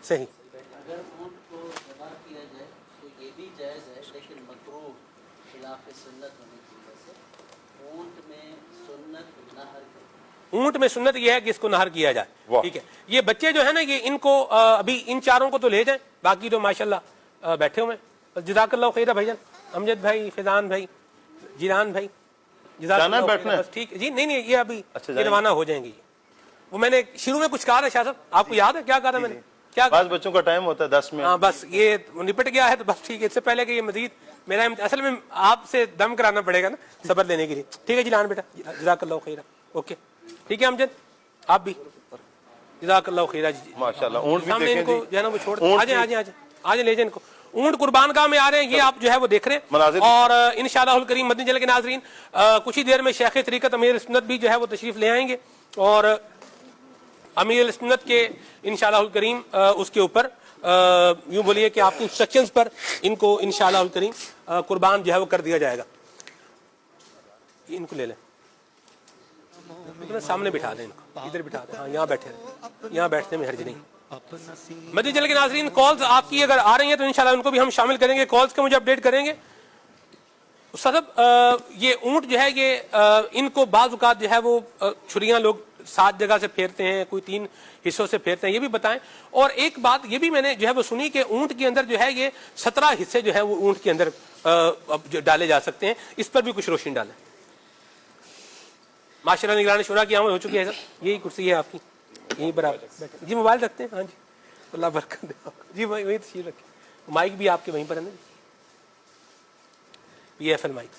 صحیح. اگر اونٹ کو ذبح کیا جائے تو یہ بھی جائز ہے، لیکن مکروہ خلاف سنت ہونے کی وجہ سے اونٹ میں سنت نہر کرنا. اونٹ میں سنت یہ ہے کہ اس کو نہر کیا جائے. ٹھیک ہے. یہ بچے جو ہے نا یہ ان کو ابھی ان چاروں کو تو لے جائیں، باقی تو ماشاءاللہ بیٹھے ہوئے ہیں. جزاک اللہ خیر بھائی جان، امجد بھائی، فیضان بھائی، جیلان بھائی، جزاک اللہ خیر. بس ٹھیک ہے جی. نہیں یہ ابھی یہ روانہ ہو جائیں گے. وہ میں نے شروع میں کچھ کہا تھا شاہ صاحب، آپ کو یاد ہے کیا کہا تھا میں نے؟ کیا بعض بچوں کا ٹائم ہوتا ہے 10 میں. ہاں بس یہ نپٹ گیا ہے تو بس ٹھیک ہے. اس سے پہلے کہ یہ مزید میرا اصل میں آپ سے دم کرانا پڑے گا نا صبر لینے کے لیے. ٹھیک ہے جیلان بیٹا، جزاک اللہ خیر. اوکے ٹھیک ہے امجد آپ بھی جزاک اللہ خیر. ماشاءاللہ اونٹ سامنے ان کو جو ہے نا وہ چھوڑ آ جائیں لے جائیں ان کو. اونٹ قربان گاہ میں آ رہے ہیں، یہ آپ جو ہے وہ دیکھ رہے ہیں. اور انشاءاللہ الکریم مدنی چینل کے ناظرین کچھ ہی دیر میں شیخ طریقت امیر سنت بھی جو ہے وہ تشریف لے آئیں گے، اور امیر سنت کے انشاءاللہ الکریم اس کے اوپر یوں بولیے کہ آپ کی انسٹرکشنز پر ان کو انشاءاللہ الکریم قربان جو ہے وہ کر دیا جائے گا. ان کو لے لیں، سامنے بٹھا دیں، ان کو ادھر بٹھا دیں. ہاں یہاں بیٹھے رہیں، یہاں بیٹھنے میں حرج نہیں. مدنی چینل کے ناظرین کالز آپ کی اگر آ رہی ہیں تو انشاءاللہ ان کو بھی ہم شامل کریں گے، کالز کے مجھے اپڈیٹ کریں گے. صاحب یہ اونٹ جو ہے یہ ان کو بعض اوقات جو ہے وہ چھریاں لوگ 7 جگہ سے پھیرتے ہیں، کوئی 3 حصوں سے پھیرتے ہیں، یہ بھی بتائیں. اور ایک بات یہ بھی میں نے جو ہے وہ سنی کہ اونٹ کے اندر جو ہے یہ 17 حصے جو ہے وہ اونٹ کے اندر ڈالے جا سکتے ہیں. اس پر بھی کچھ روشنی ڈالیں. معاشرہ نگران شورا کی آمد ہو چکی ہے سر، یہی کرسی ہے آپ کی، یہیں پر آپ بیٹھے. جی موبائل رکھتے ہیں. ہاں جی اللہ برکت دے. جی وہی تشریف رکھیں. مائک بھی آپ کے وہیں پر ہے نا، پی ایف ایل مائک.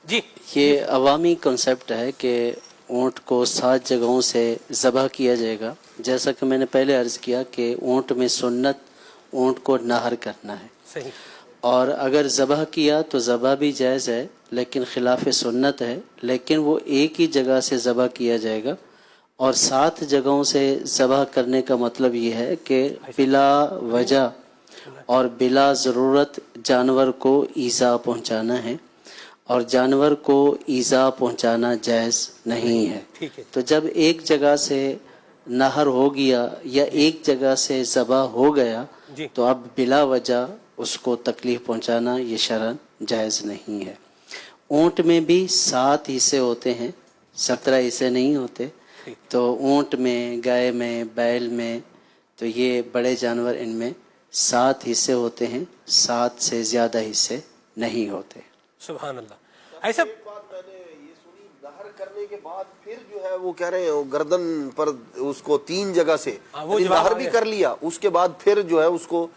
جی یہ عوامی کنسیپٹ ہے کہ اونٹ کو 7 جگہوں سے ذبح کیا جائے گا. جیسا کہ میں نے پہلے عرض کیا کہ اونٹ میں سنت اونٹ کو نہر کرنا ہے. صحیح. اور اگر ذبح کیا تو ذبح بھی جائز ہے لیکن خلاف سنت ہے، لیکن وہ ایک ہی جگہ سے ذبح کیا جائے گا. اور 7 جگہوں سے ذبح کرنے کا مطلب یہ ہے کہ بلا وجہ اور بلا ضرورت جانور کو ایذا پہنچانا ہے، اور جانور کو ایذا پہنچانا جائز نہیں ہے. تو جب ایک جگہ سے نہر ہو گیا یا ایک جگہ سے ذبح ہو گیا تو اب بلا وجہ اس کو تکلیف پہنچانا یہ شرعاً جائز نہیں ہے. اونٹ میں بھی 7 حصے ہوتے ہیں، 17 حصے نہیں ہوتے. تو اونٹ میں، گائے میں، بیل میں، تو یہ بڑے جانور ان میں 7 حصے ہوتے ہیں، 7 سے زیادہ حصے نہیں ہوتے. سبحان اللہ. ایسا بات میں نے یہ سنی، نہر کرنے کے بعد پھر جو ہے وہ کہہ رہے ہیں گردن پر اس کو 3 جگہ سے نہر بھی کر لیا، اس کے بعد پھر جو ہے اس کو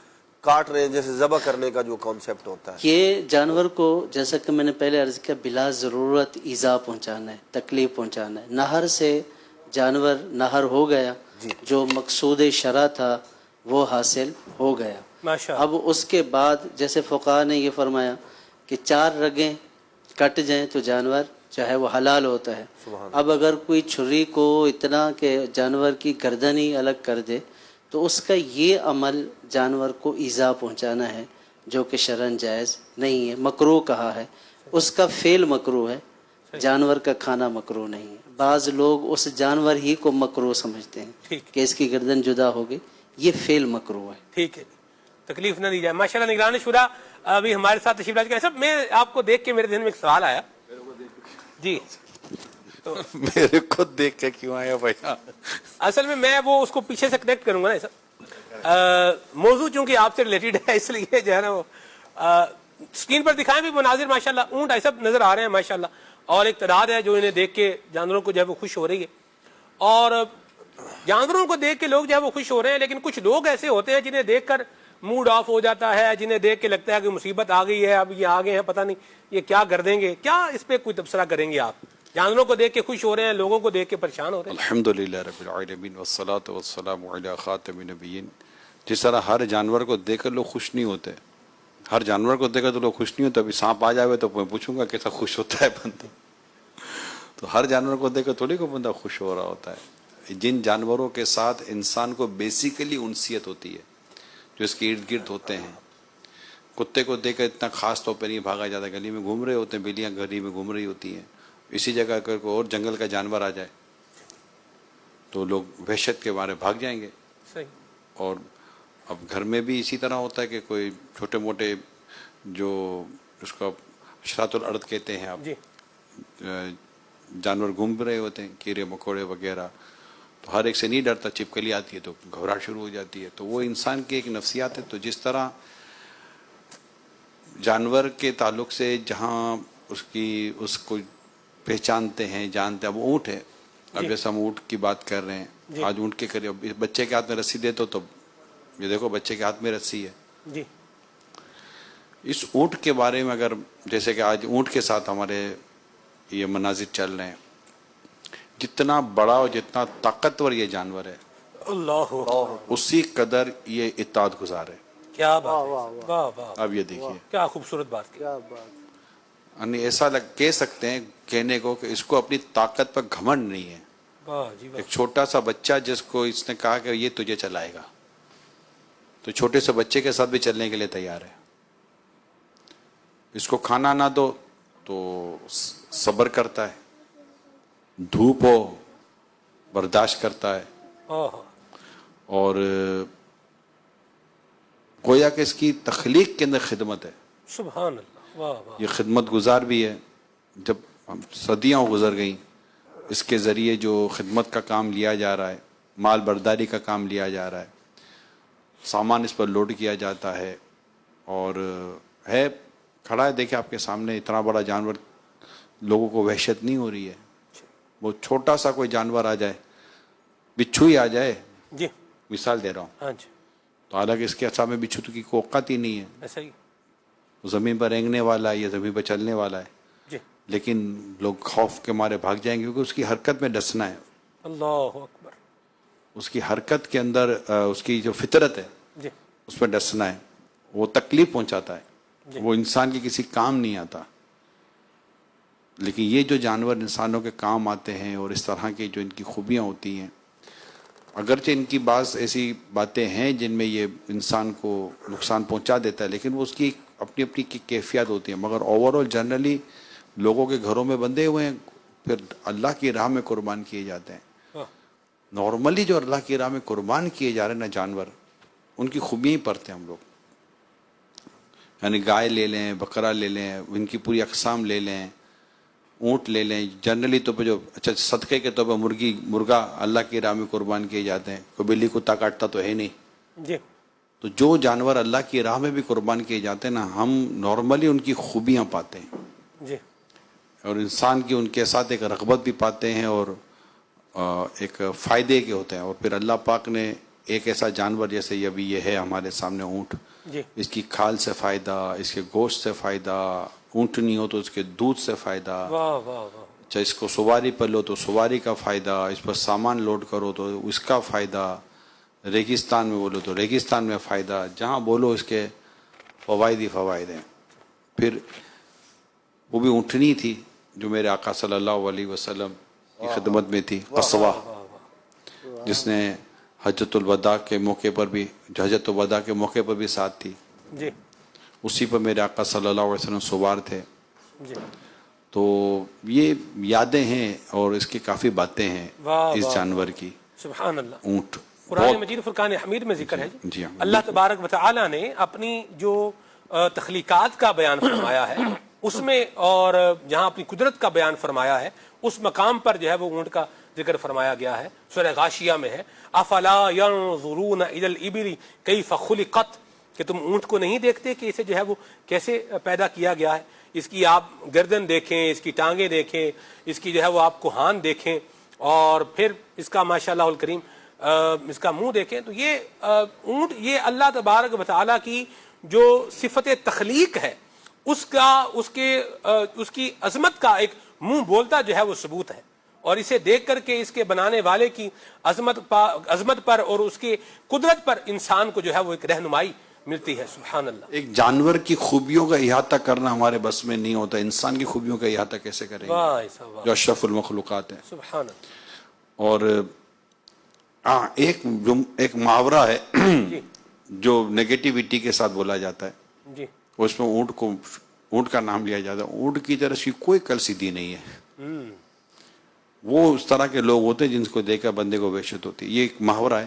کاٹ رہے ہیں، جیسے ذبح کرنے کا جو کانسیپٹ ہوتا ہے. یہ جانور کو جیسا کہ میں نے پہلے عرض کیا بلا ضرورت ایذا پہنچانا ہے، تکلیف پہنچانا ہے. نہر سے جانور نہر ہو گیا، جو مقصود شرع تھا وہ حاصل ہو گیا. اب اس کے بعد جیسے فقہاء نے یہ فرمایا کہ 4 رگیں کٹ جائیں تو جانور چاہے وہ حلال ہوتا ہے. اب اگر کوئی چھری کو اتنا کہ جانور کی گردن ہی الگ کر دے تو اس کا یہ عمل جانور کو ایذا پہنچانا ہے جو کہ شرعاً جائز نہیں ہے، مکروہ کہا ہے. اس کا فعل مکروہ ہے، جانور کا کھانا مکروہ نہیں ہے. بعض لوگ اس جانور ہی کو مکروہ سمجھتے ہیں کہ اس کی گردن جدا ہو گئی، یہ فعل مکروہ ہے. ٹھیک ہے، تکلیف نہ دی جائے. ماشاءاللہ نگران شورا ابھی ہمارے ساتھ تشریف لا چکے ہیں. سب میں آپ کو دیکھ کے میرے ذہن میں ایک سوال آیا. جی میرے کو دیکھ کے کیوں آیا بھائی؟ اصل میں وہ اس کو پیچھے سے کنیکٹ کروں گا نا. ایسا موضوع چونکہ آپ سے ریلیٹڈ ہے اس لیے جو ہے نا وہ اسکرین پر دکھائیں بھی مناظر. ماشاءاللہ اونٹ ایسا نظر آ رہے ہیں ماشاءاللہ، اور ایک تعداد ہے جو انہیں دیکھ کے جانوروں کو جو ہے وہ خوش ہو رہی ہے. اور جانوروں کو دیکھ کے لوگ جو ہے وہ خوش ہو رہے ہیں، لیکن کچھ لوگ ایسے ہوتے ہیں جنہیں دیکھ کر موڈ آف ہو جاتا ہے، جنہیں دیکھ کے لگتا ہے کہ مصیبت آ گئی ہے، اب یہ آگے ہیں، پتہ نہیں یہ کیا کر دیں گے. کیا اس پہ کوئی تبصرہ کریں گے آپ؟ جانوروں کو دیکھ کے خوش ہو رہے ہیں، لوگوں کو دیکھ کے پریشان ہو رہے ہیں. الحمدللہ رب العالمین والصلاة والسلام علی خاتم النبیین. جس طرح ہر جانور کو دیکھ کر لوگ خوش نہیں ہوتے، ہر جانور کو دیکھ کر تو لوگ خوش نہیں ہوتے. ابھی سانپ آ جائے تو میں پوچھوں گا کیسا خوش ہوتا ہے بندہ. تو ہر جانور کو دیکھ کر تھوڑی کو بندہ خوش ہو رہا ہوتا ہے. جن جانوروں کے ساتھ انسان کو بیسیکلی انسیت ہوتی ہے، جو اس کے ارد گرد ہوتے ہیں. کتے کو دیکھ کر اتنا خاص طور پہ نہیں بھاگا جاتا، گلی میں گھوم رہے ہوتے ہیں، بلیاں گلی میں گھوم رہی ہوتی ہیں. اسی جگہ اگر کوئی اور جنگل کا جانور آ جائے تو لوگ وحشت کے مارے بھاگ جائیں گے. صحیح. اور اب گھر میں بھی اسی طرح ہوتا ہے کہ کوئی چھوٹے موٹے جو اس کو اشراط الارض کہتے ہیں آپ جی جانور گھوم رہے ہوتے ہیں کیڑے مکوڑے وغیرہ، تو ہر ایک سے نہیں ڈرتا، چھپکلی آتی ہے تو گھبراہٹ شروع ہو جاتی ہے. تو وہ انسان کی ایک نفسیات ہے. تو جس طرح جانور کے تعلق سے جہاں اس کو پہچانتے ہیں جانتے ہیں، اب اونٹ ہے، اب جیسے ہم اونٹ کی بات کر رہے ہیں، آج اونٹ کے قریب بچے کے ہاتھ میں رسی دے تو یہ دیکھو بچے کے ہاتھ میں رسی ہے. جی اس اونٹ کے بارے میں اگر جیسے کہ آج اونٹ کے ساتھ ہمارے یہ مناظر چل رہے ہیں، جتنا بڑا اور جتنا طاقتور یہ جانور ہے اللہ اسی قدر یہ اطاعت گزار ہے. کیا بات ہے، واہ واہ، اب یہ دیکھیے، کیا خوبصورت بات کی. یعنی ایسا کہہ سکتے ہیں کہنے کو کہ اس کو اپنی طاقت پر گھمنڈ نہیں ہے. واہ جی واہ. ایک چھوٹا سا بچہ جس کو اس نے کہا کہ یہ تجھے چلائے گا، تو چھوٹے سے بچے کے ساتھ بھی چلنے کے لیے تیار ہے. اس کو کھانا نہ دو تو صبر کرتا ہے، دھوپ ہو برداشت کرتا ہے، اور گویا کہ اس کی تخلیق کے اندر خدمت ہے. سبحان اللہ، واہ واہ. یہ خدمت گزار بھی ہے. جب صدیاں گزر گئیں اس کے ذریعے جو خدمت کا کام لیا جا رہا ہے، مال برداری کا کام لیا جا رہا ہے، سامان اس پر لوڈ کیا جاتا ہے، اور ہے کھڑا ہے دیکھیں آپ کے سامنے اتنا بڑا جانور، لوگوں کو وحشت نہیں ہو رہی ہے. وہ چھوٹا سا کوئی جانور آ جائے، بچھو ہی آ جائے، جی مثال دے رہا ہوں، ہاں جی تو حالانکہ اس کے سامنے بچھو کی کوئی اوقات ہی نہیں ہے، ایسا ہی. زمین پر رینگنے والا ہے یا زمین پر چلنے والا ہے، جی لیکن لوگ خوف کے مارے بھاگ جائیں گے کیونکہ اس کی حرکت میں ڈسنا ہے. اللہ اکبر. اس کی حرکت کے اندر اس کی جو فطرت ہے جی اس میں ڈسنا ہے. وہ تکلیف پہنچاتا ہے، وہ انسان کی کسی کام نہیں آتا. لیکن یہ جو جانور انسانوں کے کام آتے ہیں اور اس طرح کی جو ان کی خوبیاں ہوتی ہیں، اگرچہ ان کی بعض ایسی باتیں ہیں جن میں یہ انسان کو نقصان پہنچا دیتا ہے، لیکن وہ اس کی اپنی اپنی کیفیت ہوتی ہیں. مگر اوور آل جنرلی لوگوں کے گھروں میں بندھے ہوئے ہیں، پھر اللہ کی راہ میں قربان کیے جاتے ہیں. نارملی جو اللہ کی راہ میں قربان کیے جا رہے ہیں نا جانور، ان کی خوبیاں ہی پڑھتے ہیں ہم لوگ. یعنی گائے لے لیں، بکرا لے لیں، ان کی پوری اقسام لے لیں، اونٹ لے لیں. جنرلی طور پہ جو اچھا صدقے کے طور پہ مرغا اللہ کی راہ میں قربان کیے جاتے ہیں. کوئی بلی کتا کاٹتا تو ہے نہیں. جی تو جو جانور اللہ کی راہ میں بھی قربان کیے جاتے ہیں نا، ہم نارملی ان کی خوبیاں پاتے ہیں، جی اور انسان کی ان کے ساتھ ایک رغبت بھی پاتے ہیں، اور ایک فائدے کے ہوتے ہیں. اور پھر اللہ پاک نے ایک ایسا جانور جیسے ابھی یہ ہے ہمارے سامنے اونٹ، جی اس کی کھال سے فائدہ، اس کے گوشت سے فائدہ، اونٹ نہیں ہو تو اس کے دودھ سے فائدہ، واہ واہ واہ. چاہے اس کو سواری پر لو تو سواری کا فائدہ، اس پر سامان لوڈ کرو تو اس کا فائدہ، ریگستان میں بولو تو ریگستان میں فائدہ، جہاں بولو اس کے فوائد ہی فوائد ہیں. پھر وہ بھی اونٹنی تھی جو میرے آقا صلی اللہ علیہ وسلم کی خدمت میں تھی، قصوہ، جس نے حجۃ الوداع کے موقع پر بھی ساتھ تھی. جی اسی پر میرے آقا صلی اللہ علیہ وسلم سوار تھے. جی تو یہ یادیں ہیں اور اس کی کافی باتیں ہیں واہ اس واہ. جانور کی. سبحان اللہ. اونٹ قرآن مجید فرقان حمید میں ذکر ہے جی ہاں. اللہ تبارک و تعالی نے اپنی جو تخلیقات کا بیان فرمایا ہے اس میں، اور جہاں اپنی قدرت کا بیان فرمایا ہے اس مقام پر جو ہے وہ اونٹ کا ذکر فرمایا گیا ہے. سورہ غاشیہ میں ہے، افلا ينظرون الى الابل کیف خلقت، کہ تم اونٹ کو نہیں دیکھتے کہ اسے جو ہے وہ کیسے پیدا کیا گیا ہے. اس کی آپ گردن دیکھیں، اس کی ٹانگیں دیکھیں، اس کی جو ہے وہ آپ کوہان دیکھیں، اور پھر اس کا ماشاءاللہ الکریم اس کا منہ دیکھیں. تو یہ اونٹ یہ اللہ تبارک و تعالیٰ کی جو صفت تخلیق ہے اس کی عظمت کا ایک منہ بولتا جو ہے وہ ثبوت ہے. اور اسے دیکھ کر کے اس کے بنانے والے کی عظمت پر اور اس کی قدرت پر انسان کو جو ہے وہ ایک رہنمائی ملتی ہے. سبحان اللہ. ایک جانور کی خوبیوں کا احاطہ کرنا ہمارے بس میں نہیں ہوتا، انسان کی خوبیوں کا احاطہ کیسے کریں گے واہ واہ. جو اشرف المخلوقات ہیں. سبحان اللہ. اور ایک محاورہ ہے جی جو نیگیٹیوٹی کے ساتھ بولا جاتا ہے، جی اس میں اونٹ کا نام لیا جاتا ہے. اونٹ کی طرح سے کوئی کل سیدھی نہیں ہے. وہ اس طرح کے لوگ ہوتے ہیں جن کو دیکھ کر بندے کو وحشت ہوتی ہے. یہ ایک محاورہ ہے،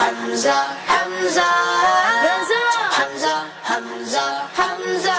Hamza, Hamza, Hamza, Hamza, Hamza, Hamza।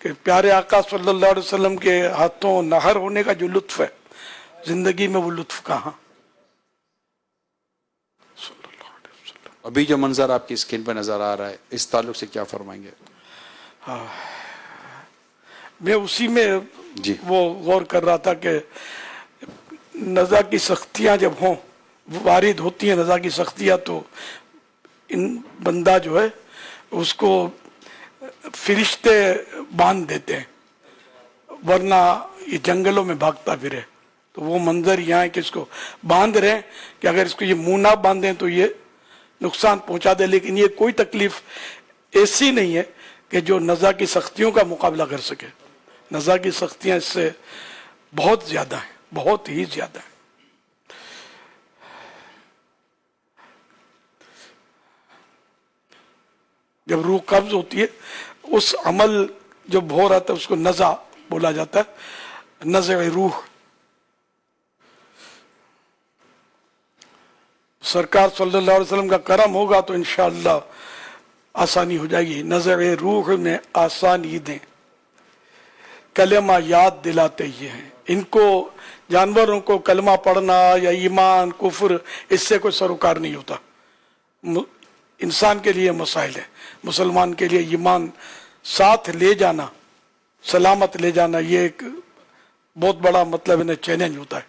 کہ پیارے آقا صلی اللہ علیہ وسلم کے ہاتھوں نہر ہونے کا جو لطف ہے زندگی میں وہ لطف کہاں. ابھی جو منظر آپ کی اسکرین پہ نظر آ رہا ہے اس تعلق سے کیا فرمائیں گے؟ میں اسی میں جی وہ غور کر رہا تھا کہ نزا کی سختیاں جب ہوں وارد ہوتی ہیں نزا کی سختیاں تو ان بندہ جو ہے اس کو فرشتے باندھ دیتے ہیں ورنہ یہ جنگلوں میں بھاگتا پھرے. تو وہ منظر یہاں ہے کہ اس کو باندھ رہے ہیں کہ اگر اس کو یہ منہ نہ باندھیں تو یہ نقصان پہنچا دے. لیکن یہ کوئی تکلیف ایسی نہیں ہے کہ جو نزا کی سختیوں کا مقابلہ کر سکے. نزا کی سختیاں اس سے بہت زیادہ ہیں, بہت ہی زیادہ ہیں. جب روح قبض ہوتی ہے اس عمل جب ہو رہا تھا اس کو نزع بولا جاتا ہے, نزع روح. سرکار صلی اللہ علیہ وسلم کا کرم ہوگا تو انشاءاللہ آسانی ہو جائے گی. نزع روح میں آسانی دیں, کلمہ یاد دلاتے یہ ہیں. ان کو جانوروں کو کلمہ پڑھنا یا ایمان کفر اس سے کوئی سروکار نہیں ہوتا. انسان کے لیے مسائل ہے, مسلمان کے لیے ایمان ساتھ لے جانا, سلامت لے جانا, یہ ایک بہت بڑا مطلب انہیں چیلنج ہوتا ہے.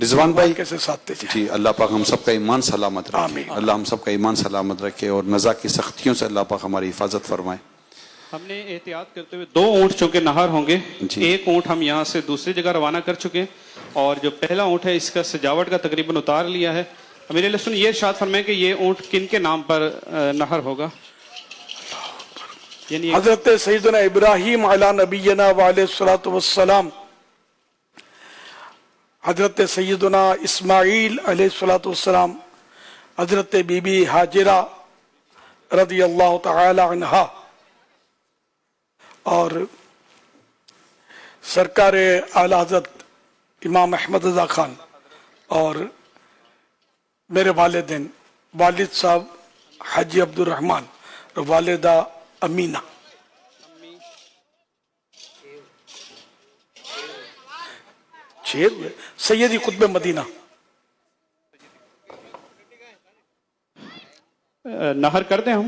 رضوان بھائی کیسے ساتھ جی اللہ پاک ہم سب کا ایمان سلامت رکھے. آمین. اللہ ہم سب کا ایمان سلامت رکھے اور نزا کی سختیوں سے اللہ پاک ہماری حفاظت فرمائے. ہم نے احتیاط کرتے ہوئے 2 اونٹ چونکہ نہر ہوں گے, ایک اونٹ ہم یہاں سے دوسری جگہ روانہ کر چکے اور جو پہلا اونٹ ہے اس کا سجاوٹ کا تقریباً اتار لیا ہے. میرے لسن یہ ارشاد فرمائیں کہ یہ اونٹ کن کے نام پر نہر ہوگا؟ یعنی حضرت سیدنا ابراہیم علی نبینا وعلیہ الصلوۃ والسلام, حضرت سیدنا اسماعیل علیہ الصلوۃ والسلام, حضرت بی بی ہاجرہ رضی اللہ تعالی عنہا اور سرکار اعلی حضرت امام احمد رضا خان اور میرے والدین, والد صاحب حاجی عبد الرحمن اور والدہ امینہ. سیدی قطب مدینہ. نہر کر دیں ہم؟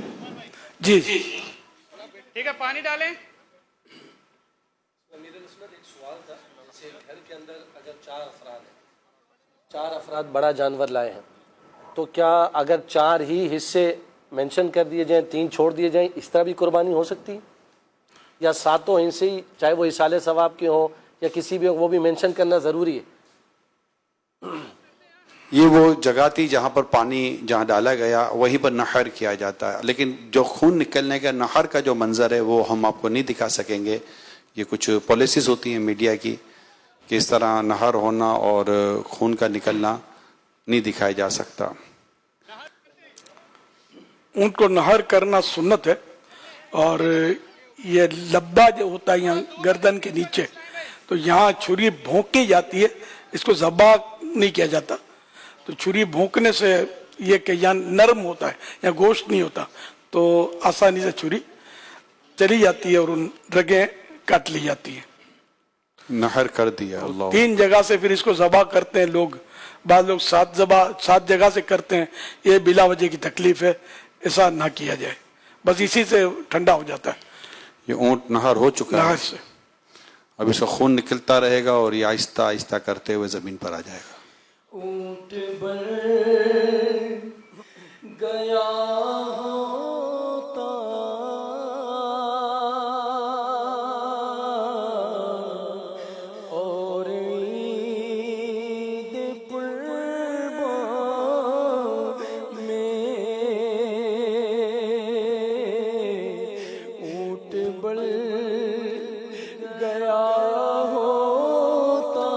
جی ٹھیک ہے, پانی ڈالیں. گھر کے اندر اگر 4 افراد بڑا جانور لائے ہیں تو کیا اگر 4 ہی حصے مینشن کر دیے جائیں, 3 چھوڑ دیے جائیں, اس طرح بھی قربانی ہو سکتی یا 7 حصے ہی چاہے وہ اصال ثواب کے ہوں یا کسی بھی وہ بھی مینشن کرنا ضروری ہے؟ یہ وہ جگہ تھی جہاں پر پانی جہاں ڈالا گیا وہیں پر نہر کیا جاتا ہے, لیکن جو خون نکلنے کا نہر کا جو منظر ہے وہ ہم آپ کو نہیں دکھا سکیں گے. یہ کچھ پالیسیز ہوتی ہیں میڈیا کی کہ اس طرح نہر ہونا اور خون کا نکلنا نہیں دکھایا جا سکتا. اونٹ کو نہر کرنا سنت ہے اور یہ لبا جو ہوتا ہے یہاں گردن کے نیچے تو یہاں چھری بھونکی جاتی ہے, اس کو ذبح نہیں کیا جاتا. تو چھری بھونکنے سے یہ کہ یہاں نرم ہوتا ہے, یہاں گوشت نہیں ہوتا, تو آسانی سے چھری چلی جاتی ہے اور ان رگیں کاٹ لی جاتی ہیں. نہر کر دیا اللہ. 3 جگہ سے پھر اس کو ذبح کرتے ہیں لوگ, بعض لوگ 7 جگہ سے کرتے ہیں. یہ بلا وجہ کی تکلیف ہے, ایسا نہ کیا جائے, بس اسی سے ٹھنڈا ہو جاتا ہے. یہ اونٹ نہر ہو چکا نہر ہے, سے اب اس کا خون نکلتا رہے گا اور یہ آہستہ آہستہ کرتے ہوئے زمین پر آ جائے گا. اونٹ بن گیا ہوتا اور عید قرباں میں اونٹ بن گیا ہوتا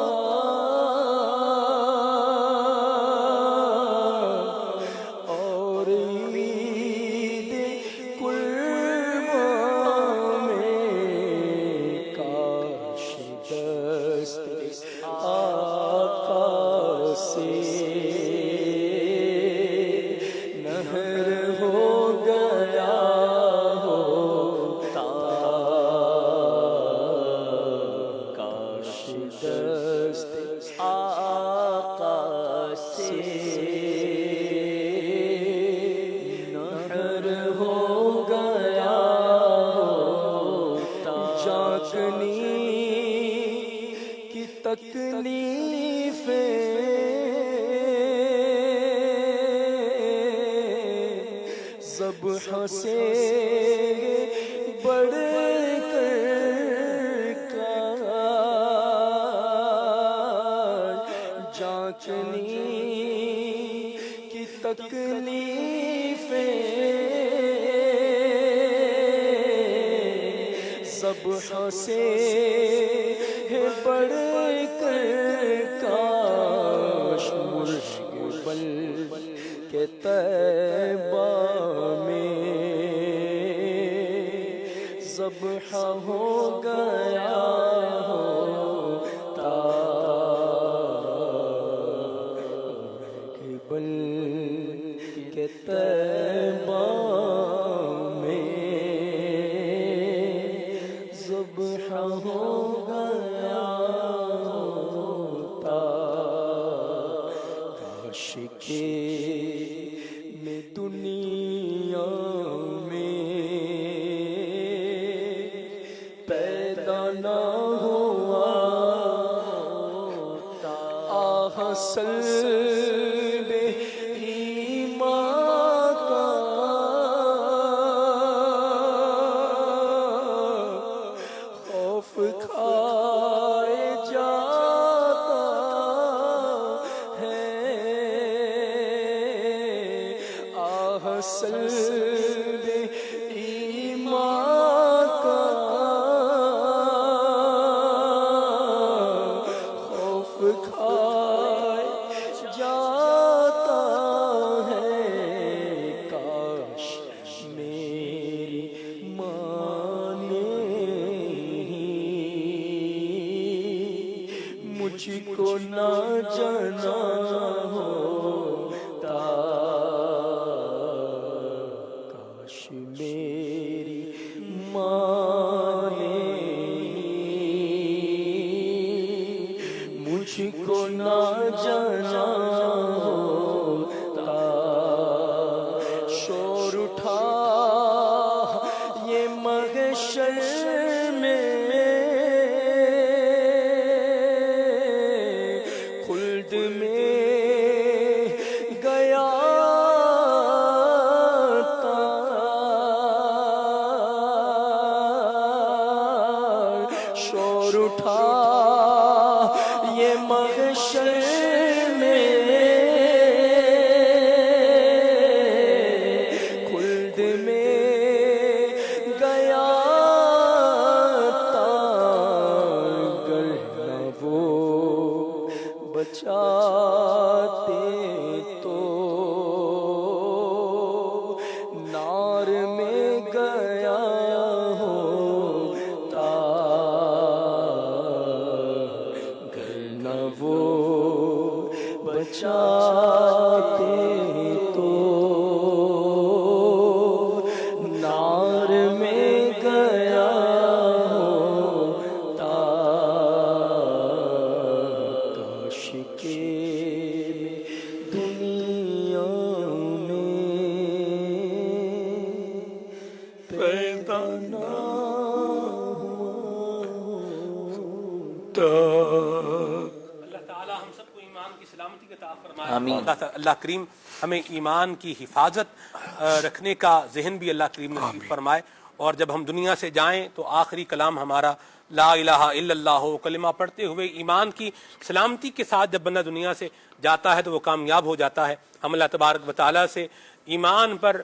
اور عید قرباں میں کاش دست آقا سے نہر ہو گیا ہوتا. چاکنی کی تکلیفیں ذبح سے بڑھ کر چاکنی کی تکلیفیں ذبح سے بڑھ کر کاش مشکل کے طیبہ میں ذبح ہو گیا ہوتا بل کے طیبہ میں ذبح ہو گیا ہوتا کاش کہ میں دنیا میں پیدا نہ ہوا آہ سلب ایمان کا خوف کھائے جاتا ہے آہ سلب ایمان کا خوف کھائے جاتا ہے کاش میری ماں نے مجھ کو نہ جانا ہوتا کاش میری ماں نے مجھ کو نہ جانا ہوتا شور اٹھا یہ محشر میں خلد میں گیا شور اٹھا یہ محشر میں خلد میں گیا گر نہ وہ بچاتے تو نار میں گیا ہوتا گر نہ وہ بچاتے تو نار میں گیا ہوتا کاش کہ میں دنیا میں پیدا نہ اللہ تعالی ہم سب کو ایمان کی سلامتی عطا فرمائے آمین۔ اللہ کریم ہمیں ایمان کی حفاظت رکھنے کا ذہن بھی اللہ کریم نصیب فرمائے، اور جب ہم دنیا سے جائیں تو آخری کلام ہمارا لا الہ الا اللہ ہو، کلمہ پڑھتے ہوئے ایمان کی سلامتی کے ساتھ جب بندہ دنیا سے جاتا ہے تو وہ کامیاب ہو جاتا ہے۔ ہم اللہ تبارک و تعالیٰ سے ایمان پر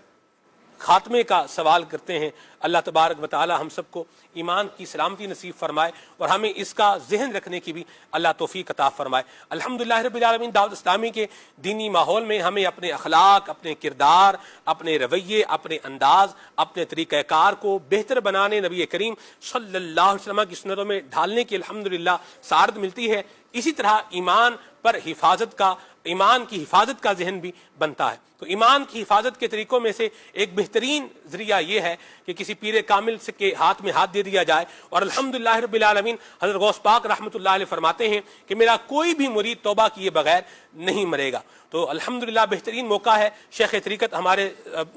خاتمے کا سوال کرتے ہیں۔ اللہ تبارک و تعالی ہم سب کو ایمان کی سلامتی نصیب فرمائے اور ہمیں اس کا ذہن رکھنے کی بھی اللہ توفیق عطا فرمائے۔ الحمدللہ رب العالمین، دعوت اسلامی کے دینی ماحول میں ہمیں اپنے اخلاق، اپنے کردار، اپنے رویے، اپنے انداز، اپنے طریقہ کار کو بہتر بنانے، نبی کریم صلی اللہ علیہ وسلم کی سنتوں میں ڈھالنے کی الحمدللہ سعادت ملتی ہے۔ اسی طرح ایمان پر ایمان کی حفاظت کا ذہن بھی بنتا ہے۔ تو ایمان کی حفاظت کے طریقوں میں سے ایک بہترین ذریعہ یہ ہے کہ کسی پیر کامل سے کے ہاتھ میں ہاتھ دے دیا جائے، اور الحمدللہ رب العالمین حضرت غوث پاک رحمۃ اللہ علیہ فرماتے ہیں کہ میرا کوئی بھی مرید توبہ کیے بغیر نہیں مرے گا. تو الحمدللہ بہترین موقع ہے, شیخ طریقت ہمارے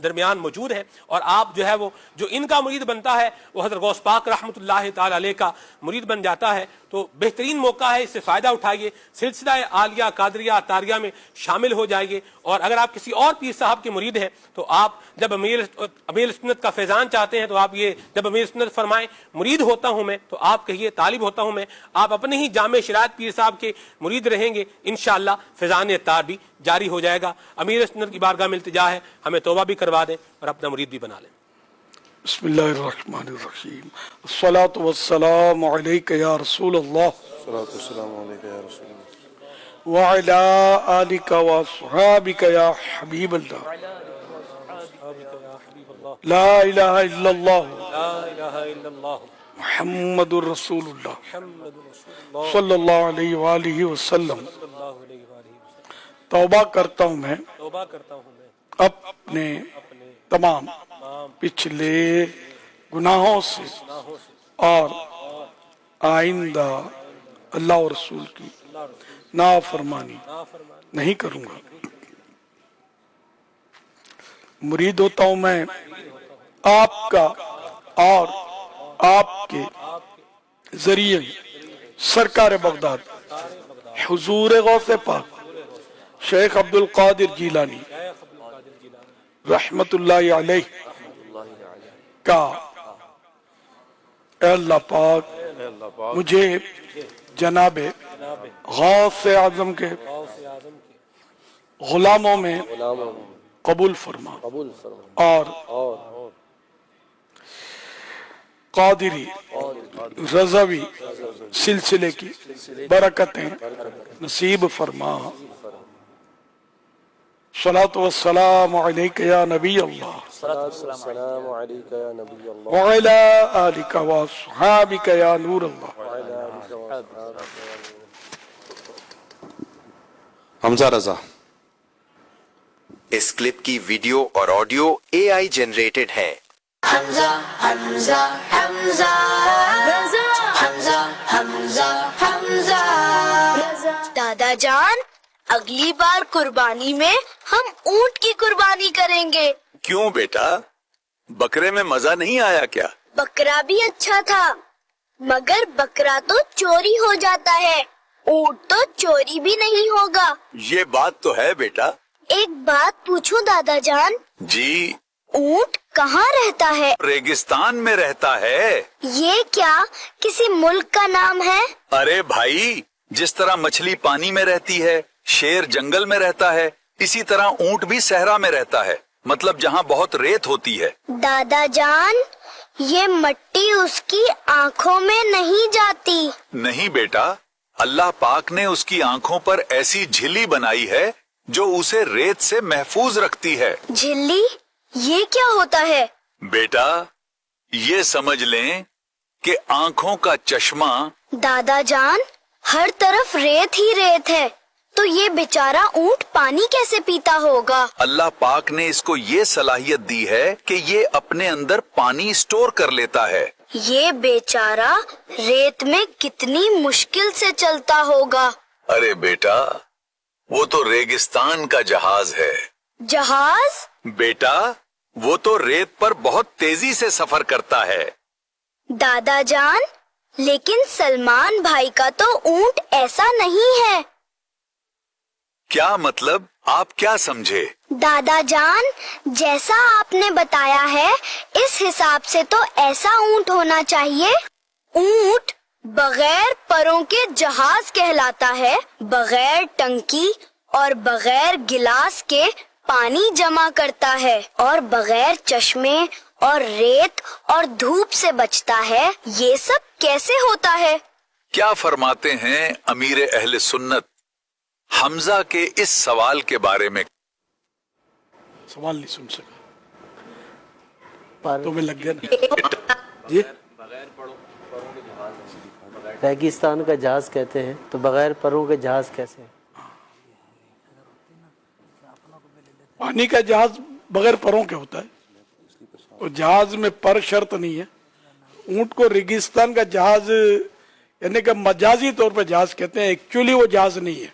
درمیان موجود ہیں, اور آپ جو ہے وہ جو ان کا مرید بنتا ہے وہ حضرت غوث پاک رحمۃ اللہ تعالی علیہ کا مرید بن جاتا ہے. تو بہترین موقع ہے, اس سے فائدہ اٹھائیے, سلسلہ عالیہ قادریہ طاریہ میں شامل ہو جائیے. اور اگر آپ کسی اور پیر صاحب کے مرید ہیں تو آپ جب امیر سنت کا فیضان چاہتے ہیں تو آپ یہ جب امیر سنت فرمائیں مرید ہوتا ہوں میں, تو آپ کہیے طالب ہوتا ہوں میں. آپ اپنے ہی جامع شرائط پیر صاحب کے مرید رہیں گے, انشاءاللہ فیضان اتار بھی جاری ہو جائے گا. امیر سنت کی بارگاہ میں التجا ہے ہمیں توبہ بھی کروا دیں اور اپنا مرید بھی بنا لیں. بسم اللہ الرحمن الرحیم. الصلاۃ والسلام علیک یا رسول اللہ وعلی آلک واصحابک یا حبیب اللہ. لا الہ الا اللہ محمد الرسول اللہ صلی اللہ علیہ وآلہ وسلم. توبہ کرتا ہوں میں اپنے تمام پچھلے گناہوں سے اور آئندہ اللہ اور رسول کی نافرمانی نہیں کروں گا. مرید ہوتا ہوں میں آپ کا اور آپ کے ذریعے سرکار بغداد حضور غوث پاک شیخ عبد القادر جیلانی رحمت اللہ علیہ کا. اے اللہ پاک مجھے جناب غوث اعظم کے غلاموں میں قبول فرما اور قادری رضوی سلسلے کی برکتیں نصیب فرما. صلاۃ والسلام علیک یا نبی اللہ وعلی آلک واصحابک یا نور اللہ. حمزہ رضا. اس کلپ کی ویڈیو اور آڈیو اے آئی جنریٹڈ ہے. حمزہ حمزہ حمزہ حمزہ حمزہ حمزہ. دادا جان اگلی بار قربانی میں ہم اونٹ کی قربانی کریں گے. کیوں بیٹا, بکرے میں مزہ نہیں آیا کیا؟ بکرا بھی اچھا تھا مگر بکرا تو چوری ہو جاتا ہے, اونٹ تو چوری بھی نہیں ہوگا. یہ بات تو ہے بیٹا. ایک بات پوچھوں دادا جان؟ جی. اونٹ کہاں رہتا ہے؟ ریگستان میں رہتا ہے. یہ کیا کسی ملک کا نام ہے؟ ارے بھائی, جس طرح مچھلی پانی میں رہتی ہے, شیر جنگل میں رہتا ہے, اسی طرح اونٹ بھی صحرا میں رہتا ہے, مطلب جہاں بہت ریت ہوتی ہے. دادا جان یہ مٹی اس کی آنکھوں میں نہیں جاتی. نہیں بیٹا, اللہ پاک نے اس کی آنکھوں پر ایسی جھلی بنائی ہے جو اسے ریت سے محفوظ رکھتی ہے. جھلی یہ کیا ہوتا ہے؟ بیٹا یہ سمجھ لیں کہ آنکھوں کا چشمہ. دادا جان ہر طرف ریت ہی ریت ہے, تو یہ بیچارہ اونٹ پانی کیسے پیتا ہوگا؟ اللہ پاک نے اس کو یہ صلاحیت دی ہے کہ یہ اپنے اندر پانی اسٹور کر لیتا ہے. یہ بیچارہ ریت میں کتنی مشکل سے چلتا ہوگا. ارے بیٹا وہ تو ریگستان کا جہاز ہے. جہاز؟ بیٹا وہ تو ریت پر بہت تیزی سے سفر کرتا ہے. دادا جان لیکن سلمان بھائی کا تو اونٹ ایسا نہیں ہے. کیا مطلب, آپ کیا سمجھے؟ دادا جان جیسا آپ نے بتایا ہے اس حساب سے تو ایسا اونٹ ہونا چاہیے. اونٹ بغیر پروں کے جہاز کہلاتا ہے, بغیر ٹنکی اور بغیر گلاس کے پانی جمع کرتا ہے اور بغیر چشمے اور ریت اور دھوپ سے بچتا ہے. یہ سب کیسے ہوتا ہے؟ کیا فرماتے ہیں امیر اہل سنت حمزہ کے اس سوال کے بارے میں؟ سوال نہیں سن سکا تو میں لگ گیا نا. جی ریگستان کا جہاز کہتے ہیں تو بغیر پروں کے جہاز کیسے؟ پانی کا جہاز بغیر پروں کے ہوتا ہے, اور جہاز میں پر شرط نہیں ہے. اونٹ کو ریگستان کا جہاز یعنی کہ مجازی طور پر جہاز کہتے ہیں, ایکچولی وہ جہاز نہیں ہے.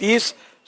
30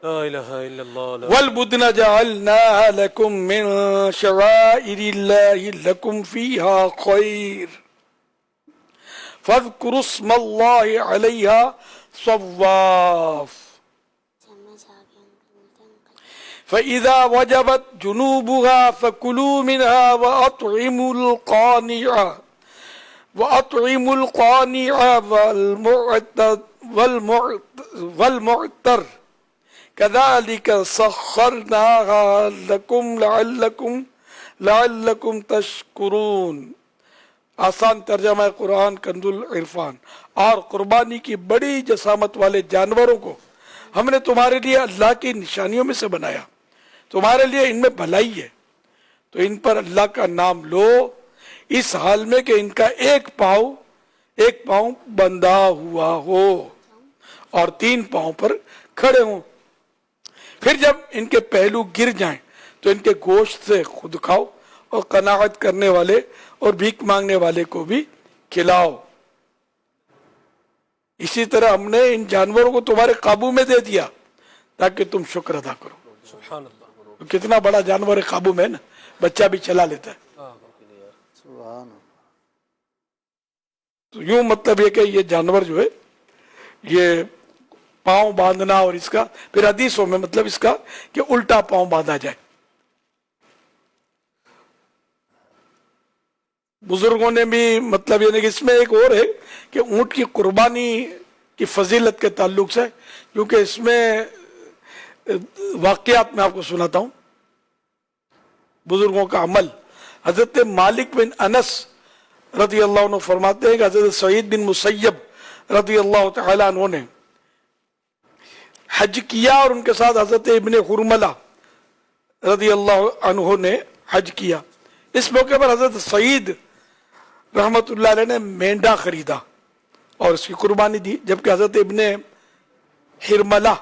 لا إله إلا الله والبدن جعلناها لكم من شعائر الله لكم فيها خير فاذكروا اسم الله عليها صواف فإذا وجبت جنوبها فكلوا منها وأطعموا القانع والمعتر كذلك سخرناها لكم لعلكم تشكرون. آسان ترجمہ ہے قرآن کنزُل عرفان. اور قربانی کی بڑی جسامت والے جانوروں کو ہم نے تمہارے لیے اللہ کی نشانیوں میں سے بنایا، تمہارے لیے ان میں بھلائی ہے، تو ان پر اللہ کا نام لو اس حال میں کہ ان کا ایک پاؤں بندھا ہوا ہو اور 3 پاؤں پر کھڑے ہوں. پھر جب ان کے پہلو گر جائیں تو ان کے گوشت سے خود کھاؤ اور قناعت کرنے والے اور بھیک مانگنے والے کو بھی کھلاؤ. اسی طرح ہم نے ان جانوروں کو تمہارے قابو میں دے دیا تاکہ تم شکر ادا کرو. سبحان اللہ. کتنا بڑا جانور ہے قابو میں نا، بچہ بھی چلا لیتا ہے. تو یوں مطلب یہ کہ یہ جانور جو ہے یہ پاؤں باندھنا، اور اس کا پھر حدیثوں میں مطلب اس کا کہ الٹا پاؤں باندھا جائے. بزرگوں نے بھی مطلب یہ کہ اس میں ایک اور ہے کہ اونٹ کی قربانی کی فضیلت کے تعلق سے، کیونکہ اس میں واقعات میں آپ کو سناتا ہوں بزرگوں کا عمل. حضرت مالک بن انس رضی اللہ عنہ فرماتے ہیں کہ حضرت سعید بن مسیب رضی اللہ تعالی عنہ نے حج کیا اور ان کے ساتھ حضرت ابن حرملہ رضی اللہ عنہ نے حج کیا. اس موقع پر حضرت سعید رحمت اللہ علیہ نے مینڈا خریدا اور اس کی قربانی دی، جبکہ حضرت ابن حرملہ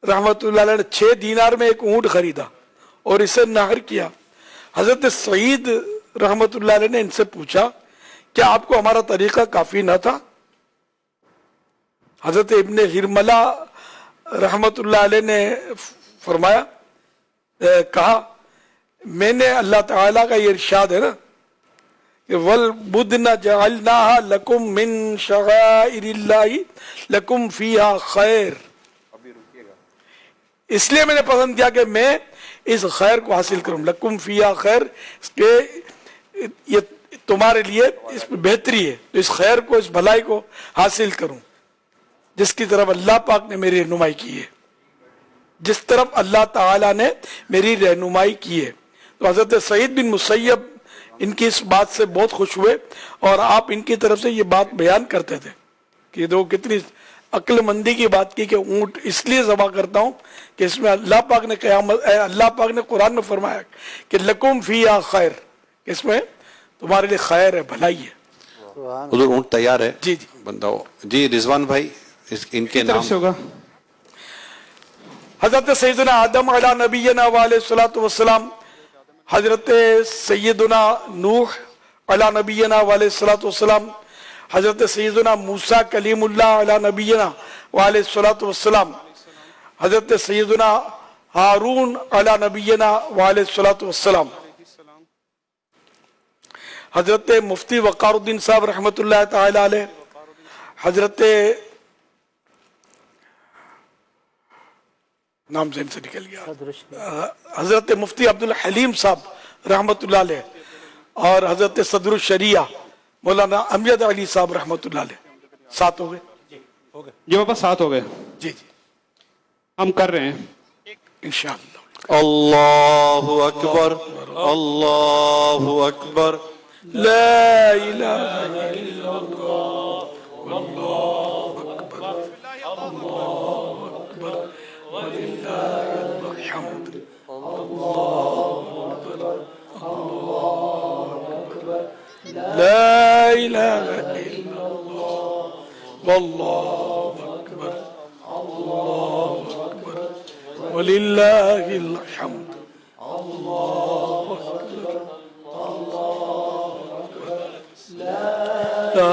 رحمت اللہ علیہ نے 6 دینار میں ایک اونٹ خریدا اور اسے نحر کیا. حضرت سعید رحمت اللہ علیہ نے ان سے پوچھا کیا آپ کو ہمارا طریقہ کافی نہ تھا؟ حضرت ابن حرملہ رحمت اللہ علیہ نے فرمایا، کہا میں نے اللہ تعالیٰ کا یہ ارشاد ہے نا کہ وَالْبُدْنَ جَعَلْنَاهَا لَكُمْ مِنْ شَعَائِرِ اللَّهِ لَكُمْ فِيهَا خَيْرٌ، اس لیے میں نے پسند کیا کہ میں اس خیر کو حاصل کروں. لکم فیہا خیر، اس کے یہ تمہارے لیے اس میں بہتری ہے، تو اس خیر کو، اس بھلائی کو حاصل کروں جس کی طرف اللہ پاک نے میری رہنمائی کی ہے، جس طرف اللہ تعالیٰ نے میری رہنمائی کی ہے. تو حضرت سعید بن مسیب ان کی اس بات سے بہت خوش ہوئے اور آپ ان کی طرف سے یہ بات بیان کرتے تھے کہ دو کتنی عقل مندی کی بات کی کہ اونٹ اس لیے ذبح کرتا ہوں کہ اس میں اللہ پاک نے قرآن میں فرمایا کہ لکم فیہا خیر، اس میں تمہارے لیے خیر ہے، بھلائی ہے. حضور اونٹ تیار ہے. جی بندہ ہو. جی رضوان بھائی ان کے نام سے ہوگا. حضرت سیدنا آدم علیہ نبینا علیہ الصلوۃ والسلام، حضرت سیدنا نوح علیہ نبینا علیہ الصلوۃ والسلام، حضرت سیدنا موسیٰ کلیم اللہ علیہ نبینا علیہ الصلوۃ والسلام، حضرت سیدنا ہارون علی نبینا وعلیہ الصلوۃ والسلام، حضرت مفتی وقار الدین صاحب رحمۃ اللہ تعالی علیہ، حضرت نام ذہن سے نکل گیا، حضرت مفتی عبدالحلیم صاحب رحمۃ اللہ علیہ، اور حضرت صدر الشریعہ مولانا امجد علی صاحب رحمۃ اللہ علیہ، 7 ہو گئے جی پاپا 7 ہو گئے، جی جی ہم کر رہے ہیں انشاءاللہ۔ اللہ اکبر، اللہ اکبر، لا الہ الا اللہ واللہ اکبر، اللہ اکبر وللہ الحمد، اللہ اکبر، اللہ اکبر، لا الہ الا اللہ واللہ اکبر، اللہ اکبر وللہ الحمد، اللہ اکبر، لا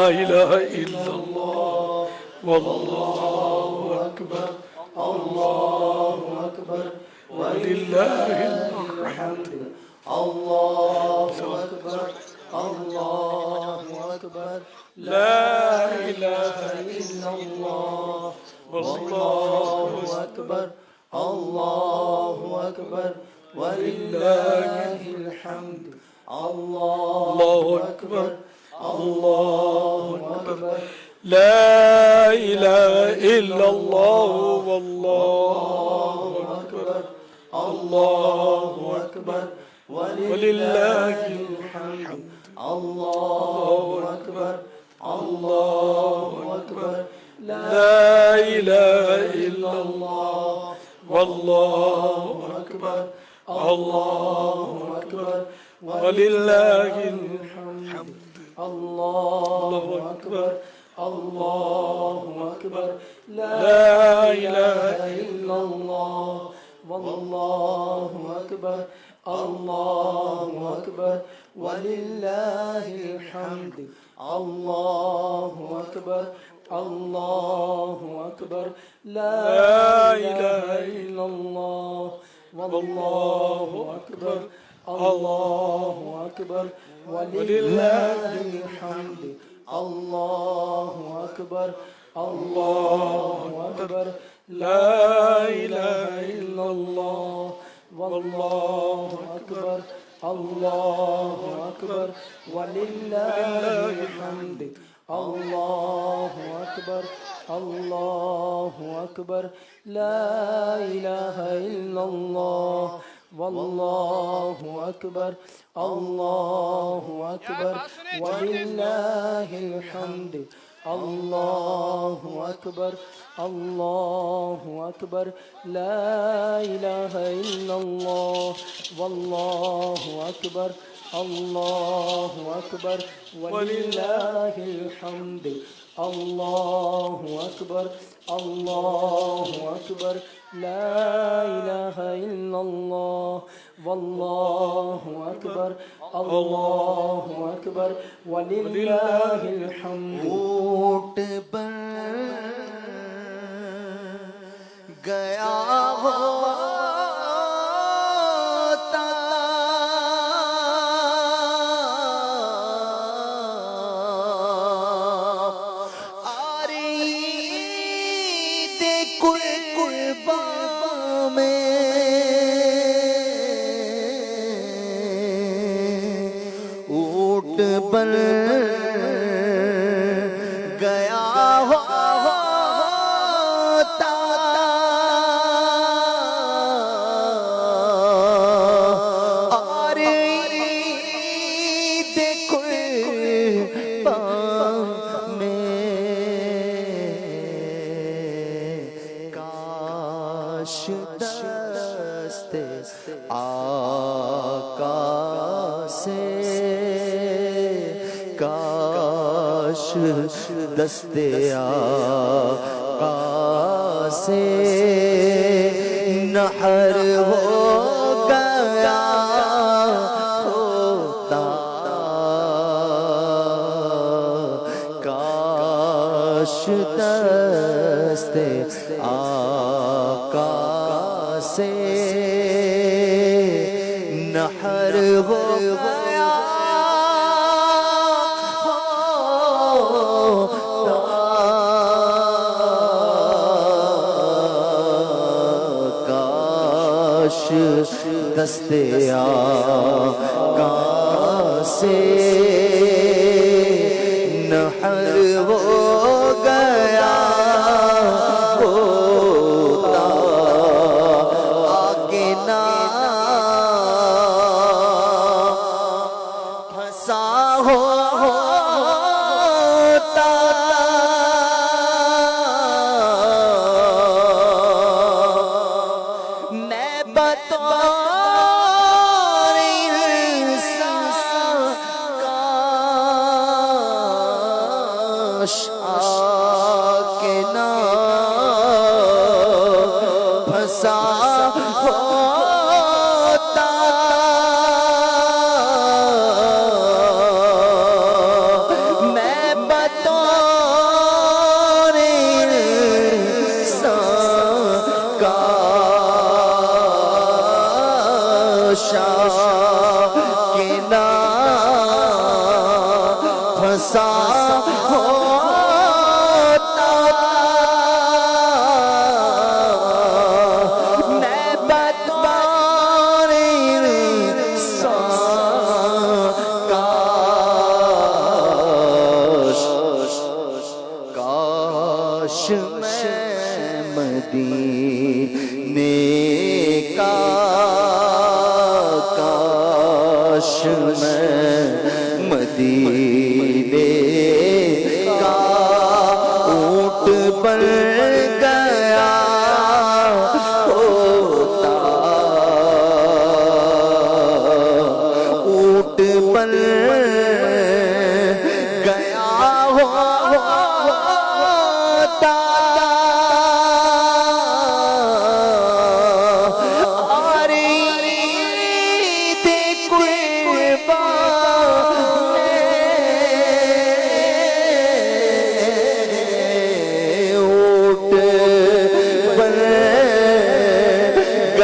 الہ الا اللہ واللہ اکبر، اللہ اکبر وللہ الحمد، اللہ اکبر، اللہ اکبر، لا الہ الا اللہ واللہ اکبر، اللہ اکبر وللہ الحمد، اللہ اکبر، اللہ اکبر، لا الہ الا اللہ واللہ اکبر، اللہ اکبر وللہ الحمد، اللہ اکبر، اللہ اکبر، لا الہ الا اللہ واللہ اکبر، اللہ اکبر وللہ الحمد، اللہ اکبر، اللہ اکبر، لا الہ الا اللہ واللہ اکبر، اللہ اکبر وللہ الحمد، اللہ اکبر، اللہ اکبر، لا الہ الا اللہ واللہ اکبر، اللہ اکبر وللہ الحمد، اللہ اکبر، اللہ اکبر، لا الہ الا اللہ واللہ اکبر، اللہ اکبر وللہ الحمد، اللہ اکبر، اللہ اکبر، لا الہ الا اللہ واللہ اکبر، اللہ اکبر وللہ الحمد، اللہ اکبر، اللہ اکبر، لا الہ الا اللہ واللہ اکبر، اللہ اکبر وللہ الحمد، اللہ اکبر، اللہ اکبر، لا الہ الا اللہ واللہ اکبر، اللہ اکبر وللہ الحمد۔ اونٹ بن گیا ہوتا بن گیا ہوتا اور دیکھو میں کاش دست آقا سے کاش دست آقا سے نحر ہو گیا ہوتا، کاش دست آقا سے نحر ہو گیا کاش دست آقا سے نحر ہو گیا ہوتا آگے نہ پھنسا ہوتا میں بطور انسان کاش آگے نہ پھنسا ہوتا میں بطور انسان کاش آگے نہ پھنسا ہوتا میں بطور انسان کاش میں مدینے کا کاش میں مدینے کا اونٹ بن گیا ہوتا اونٹ بن گیا ہوتا اور عید قربان اونٹ بن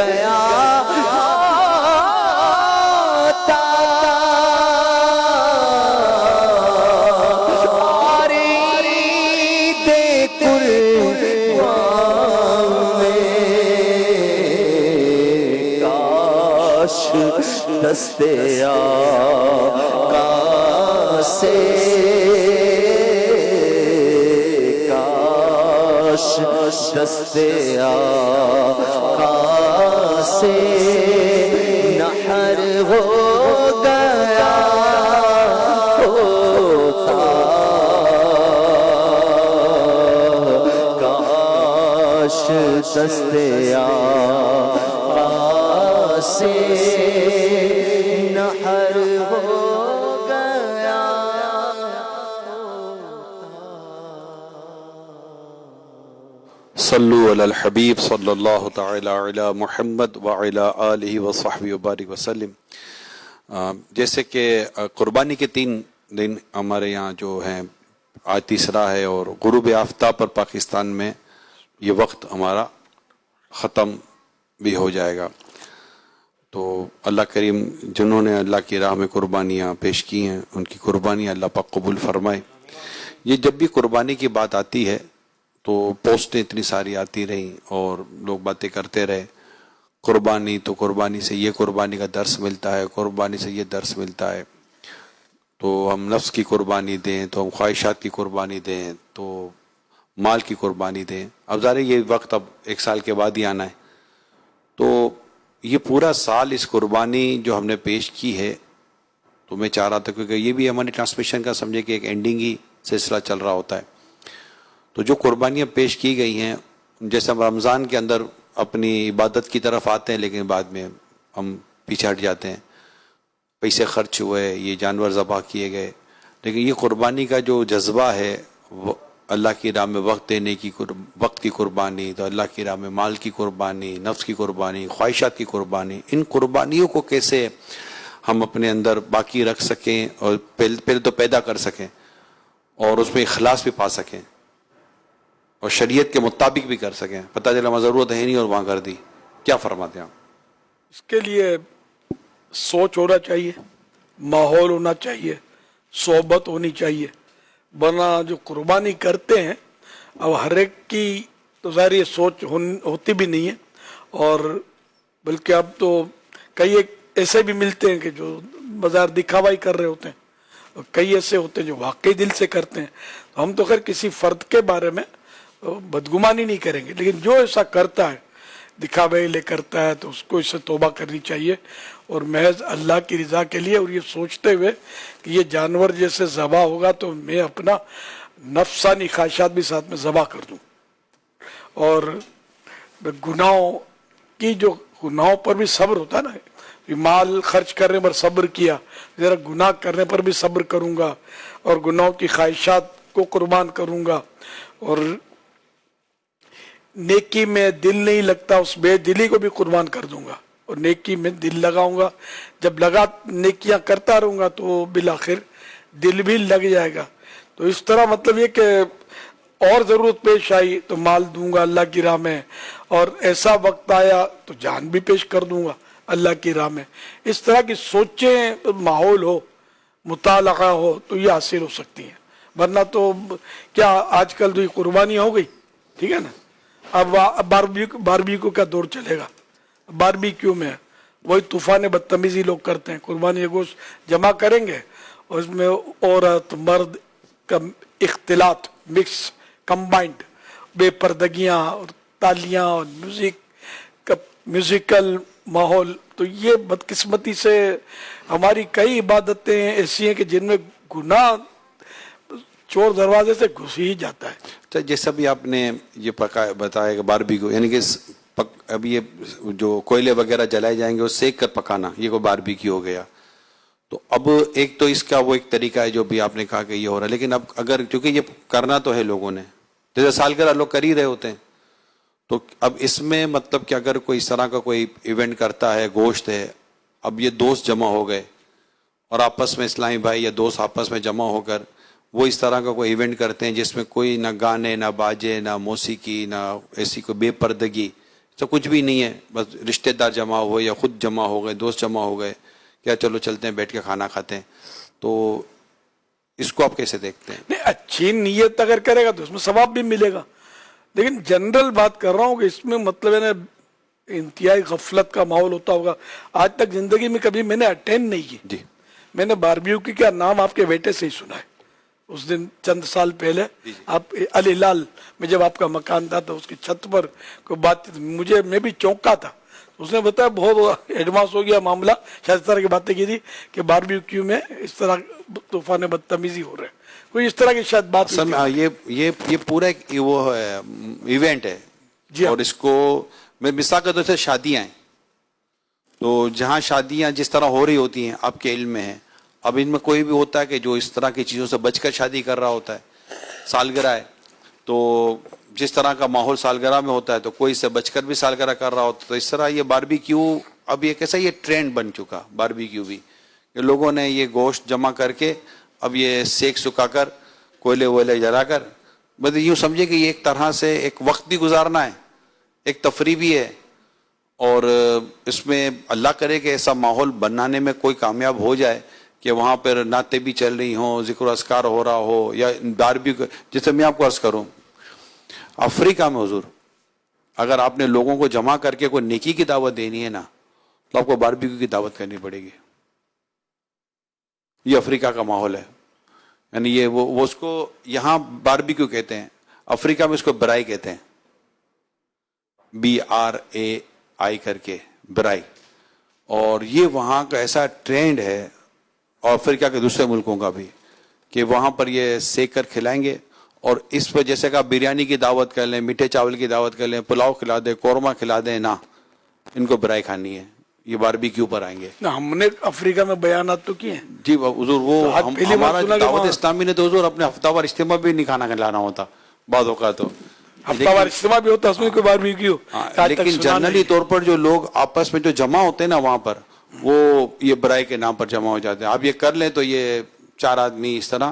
گیا ہوتا اور عید قربان کاش دست آقا سے کاش دست آقا سے نحر ہو گیا ہوتا کاش دست آقا سے نحر ہو گیا صلو علی الحبیب صلی اللہ تعالی علی محمد وعلی آلہ وصحبہ وبارک وسلم۔ جیسے کہ قربانی کے 3 دن ہمارے یہاں جو ہیں، آج تیسرا ہے اور غروب آفتاب پر پاکستان میں یہ وقت ہمارا ختم بھی ہو جائے گا۔ تو اللہ کریم جنہوں نے اللہ کی راہ میں قربانیاں پیش کی ہیں ان کی قربانیاں اللہ پاک قبول فرمائے۔ یہ جب بھی قربانی کی بات آتی ہے تو پوسٹیں اتنی ساری آتی رہیں اور لوگ باتیں کرتے رہے، قربانی تو قربانی سے یہ قربانی کا درس ملتا ہے، قربانی سے یہ درس ملتا ہے، تو ہم نفس کی قربانی دیں، تو ہم خواہشات کی قربانی دیں، تو مال کی قربانی دیں۔ اب ظاہر یہ وقت اب 1 سال کے بعد ہی آنا ہے، تو یہ پورا سال اس قربانی جو ہم نے پیش کی ہے، تو میں چاہ رہا تھا کیونکہ یہ بھی ہماری ٹرانسمیشن کا سمجھے کہ ایک اینڈنگ ہی سلسلہ چل رہا ہوتا ہے، تو جو قربانیاں پیش کی گئی ہیں، جیسے ہم رمضان کے اندر اپنی عبادت کی طرف آتے ہیں لیکن بعد میں ہم پیچھے ہٹ جاتے ہیں، پیسے خرچ ہوئے، یہ جانور ذبح کیے گئے، لیکن یہ قربانی کا جو جذبہ ہے اللہ کی راہ میں وقت دینے کی، وقت کی قربانی، تو اللہ کی راہ میں مال کی قربانی، نفس کی قربانی، خواہشات کی قربانی، ان قربانیوں کو کیسے ہم اپنے اندر باقی رکھ سکیں اور پہلے تو پیدا کر سکیں اور اس میں اخلاص بھی پا سکیں۔ اور شریعت کے مطابق بھی کر سکیں. پتہ چلا وہاں ضرورت ہے نہیں اور وہاں کر دی. کیا فرماتے ہیں آپ؟ اس کے لیے سوچ ہونا چاہیے, ماحول ہونا چاہیے, صحبت ہونی چاہیے, ورنہ جو قربانی کرتے ہیں اب ہر ایک کی تو ظاہر یہ سوچ ہوتی بھی نہیں ہے, اور بلکہ اب تو کئی ایک ایسے بھی ملتے ہیں کہ جو بازار دکھاوا ہی کر رہے ہوتے ہیں, اور کئی ایسے ہوتے ہیں جو واقعی دل سے کرتے ہیں. تو ہم تو خیر کسی فرد کے بارے میں بدگمانی نہیں کریں گے, لیکن جو ایسا کرتا ہے دکھاوے لے کرتا ہے تو اس کو اس سے توبہ کرنی چاہیے, اور محض اللہ کی رضا کے لیے, اور یہ سوچتے ہوئے کہ یہ جانور جیسے ذبح ہوگا تو میں اپنا نفسانی خواہشات بھی ساتھ میں ذبح کر دوں. اور گناہوں کی جو گناہوں پر بھی صبر ہوتا ہے نا, مال خرچ کرنے پر صبر کیا, ذرا گناہ کرنے پر بھی صبر کروں گا, اور گناہوں کی خواہشات کو قربان کروں گا, اور نیکی میں دل نہیں لگتا اس بے دلی کو بھی قربان کر دوں گا, اور نیکی میں دل لگاؤں گا. جب لگا نیکیاں کرتا رہوں گا تو بالآخر دل بھی لگ جائے گا. تو اس طرح مطلب یہ کہ اور ضرورت پیش آئی تو مال دوں گا اللہ کی راہ میں, اور ایسا وقت آیا تو جان بھی پیش کر دوں گا اللہ کی راہ میں. اس طرح کی سوچیں, ماحول ہو, مطالعہ ہو تو یہ حاصل ہو سکتی ہیں. ورنہ تو کیا آج کل تو یہ قربانی ہو گئی, ٹھیک ہے نا, اب باربیکیو کا دور چلے گا. باربیکیو میں وہی طوفان بدتمیزی لوگ کرتے ہیں, قربانی کا گوشت جمع کریں گے اور اس میں عورت مرد کا اختلاط, مکس, کمبائنڈ, بے پردگیاں اور تالیاں اور میوزیکل ماحول. تو یہ بدقسمتی سے ہماری کئی عبادتیں ایسی ہیں کہ جن میں گناہ چور دروازے سے گھس ہی جاتا ہے. تو جیسا بھی آپ نے یہ بتایا کہ باربیکیو یعنی کہ اب یہ جو کوئلے وغیرہ جلائے جائیں گے وہ سیک کر پکانا, یہ کوئی باربیکیو ہو گیا. تو اب ایک تو اس کا وہ ایک طریقہ ہے جو بھی آپ نے کہا کہ یہ ہو رہا ہے, لیکن اب اگر کیونکہ یہ کرنا تو ہے لوگوں نے, جیسے سالگرہ لوگ کر ہی رہے ہوتے ہیں, تو اب اس میں مطلب کہ اگر کوئی اس طرح کا کوئی ایونٹ کرتا ہے, گوشت ہے, اب یہ دوست جمع ہو گئے اور آپس میں اسلامی بھائی یا دوست آپس میں جمع ہو کر وہ اس طرح کا کوئی ایونٹ کرتے ہیں جس میں کوئی نہ گانے, نہ باجے, نہ موسیقی, نہ ایسی کوئی بے پردگی, تو کچھ بھی نہیں ہے, بس رشتہ دار جمع ہوئے یا خود جمع ہو گئے, دوست جمع ہو گئے, کیا چلو چلتے ہیں بیٹھ کے کھانا کھاتے ہیں. تو اس کو آپ کیسے دیکھتے ہیں؟ نہیں, اچھی نیت اگر کرے گا تو اس میں ثواب بھی ملے گا, لیکن جنرل بات کر رہا ہوں کہ اس میں مطلب ہے نا انتہائی غفلت کا ماحول ہوتا ہوگا. آج تک زندگی میں کبھی میں نے اٹینڈ نہیں کی. جی, میں نے باربیکیو کا نام آپ کے بیٹے سے ہی سنا ہے. اس دن چند سال پہلے آپ الہلال میں جب آپ کا مکان تھا تو اس کی چھت پر کوئی بات, میں بھی چونکا تھا. اس نے بتایا بہت ایڈوانس ہو گیا معاملہ, شاید اس طرح کی باتیں کی تھی کہ باربیکیو میں اس طرح طوفان بدتمیزی ہو رہے ہیں, کوئی اس طرح کی شاید بات. یہ پورا ایک وہ ایونٹ ہے جی, اور اس کو میں مثال کے طور سے شادیاں ہیں, تو جہاں شادیاں جس طرح ہو رہی ہوتی ہیں آپ کے علم میں ہیں, اب ان میں کوئی بھی ہوتا ہے کہ جو اس طرح کی چیزوں سے بچ کر شادی کر رہا ہوتا ہے. سالگرہ ہے تو جس طرح کا ماحول سالگرہ میں ہوتا ہے تو کوئی اس سے بچ کر بھی سالگرہ کر رہا ہوتا ہے. تو اس طرح یہ باربیکیو اب یہ کیسا یہ ٹرینڈ بن چکا باربیکیو بھی, کہ لوگوں نے یہ گوشت جمع کر کے اب یہ سیک سکھا کر کوئلے ووئلے جلا کر, بس یوں سمجھے کہ یہ ایک طرح سے ایک وقت بھی گزارنا ہے, ایک تفریح بھی ہے, اور اس میں اللہ کرے کہ ایسا ماحول بنانے میں کوئی کامیاب ہو جائے کہ وہاں پر نعتیں بھی چل رہی ہوں, ذکر و اذکار ہو رہا ہو, یا باربیکیو. جیسے میں آپ کو عرض کروں, افریقہ میں حضور اگر آپ نے لوگوں کو جمع کر کے کوئی نیکی کی دعوت دینی ہے نا تو آپ کو باربیکیو کی دعوت کرنی پڑے گی. یہ افریقہ کا ماحول ہے, یعنی یہ وہ اس کو یہاں باربیکیو کہتے ہیں, افریقہ میں اس کو برائی کہتے ہیں, BRAI کر کے برائی. اور یہ وہاں کا ایسا ٹرینڈ ہے, اور افریقہ کے دوسرے ملکوں کا بھی, کہ وہاں پر یہ سیک کر کھلائیں گے, اور اس پر جیسے کہ بریانی کی دعوت کر لیں, میٹھے چاول کی دعوت کر لیں, پلاؤ کھلا دیں, قورمہ کھلا دیں, نہ ان کو برائی کھانی ہے, یہ باربیکیو پر آئیں گے. ہم نے افریقہ میں بیانات تو کیے ہیں جی حضور, وہ ہمارا دعوت اسلامی نے تو حضور اپنے ہفتہ وار اجتماع بھی نہیں کھانا کھلانا ہوتا بعض اوقات, تو ہفتہ وار اجتماع بھی ہوتا, اس میں کوئی باربیکیو. لیکن جنرلی طور پر جو لوگ آپس میں جو جمع ہوتے ہیں نا وہاں پر, وہ یہ برائی کے نام پر جمع ہو جاتے ہیں. آپ یہ کر لیں تو یہ 4 آدمی اس طرح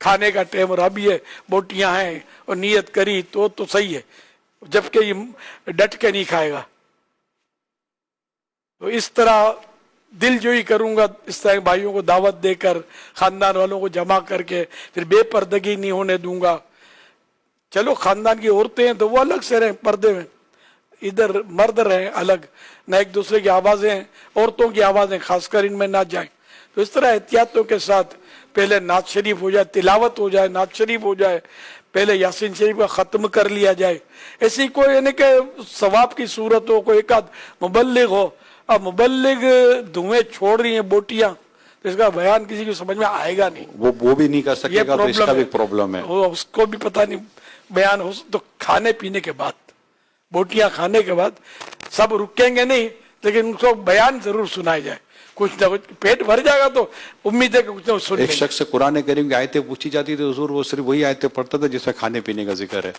کھانے کا ٹائم اور ابھی ہے بوٹیاں ہیں اور نیت کری تو صحیح ہے، جبکہ یہ ڈٹ کے نہیں کھائے گا. تو اس طرح دل جوئی کروں گا، اس طرح بھائیوں کو دعوت دے کر، خاندان والوں کو جمع کر کے، پھر بے پردگی نہیں ہونے دوں گا. چلو خاندان کی عورتیں ہیں تو وہ الگ سے رہیں پردے میں، ادھر مرد رہیں الگ، نہ ایک دوسرے کی آوازیں، عورتوں کی آوازیں خاص کر ان میں نہ جائیں. تو اس طرح احتیاطوں کے ساتھ پہلے نعت شریف ہو جائے، تلاوت ہو جائے، نعت شریف ہو جائے، پہلے یاسین شریف کا ختم کر لیا جائے. ایسی کوئی یعنی کہ ثواب کی صورت ہو، کوئی ایک آدھ مبلغ ہو. اب مبلغ دھوئیں چھوڑ رہی ہیں بوٹیاں، تو اس کا بیان کسی کو سمجھ میں آئے گا نہیں، وہ بھی نہیں کر سکے گا، تو اس کا بھی پرابلم ہے. اس کو بھی پتہ نہیں بیان ہو. تو کھانے پینے کے بعد، بوٹیاں کھانے کے بعد سب رکیں گے نہیں، لیکن ان کو بیان ضرور سنایا جائے. کچھ نہ کچھ پیٹ بھر جائے گا تو امید ہے کہ کچھ نہ کچھ سن. ایک شخص سے قرآن کریم کی آیتیں پوچھی جاتی تھی، حضور وہ صرف وہی آیتیں پڑھتا تھا جس میں کھانے پینے کا ذکر ہے.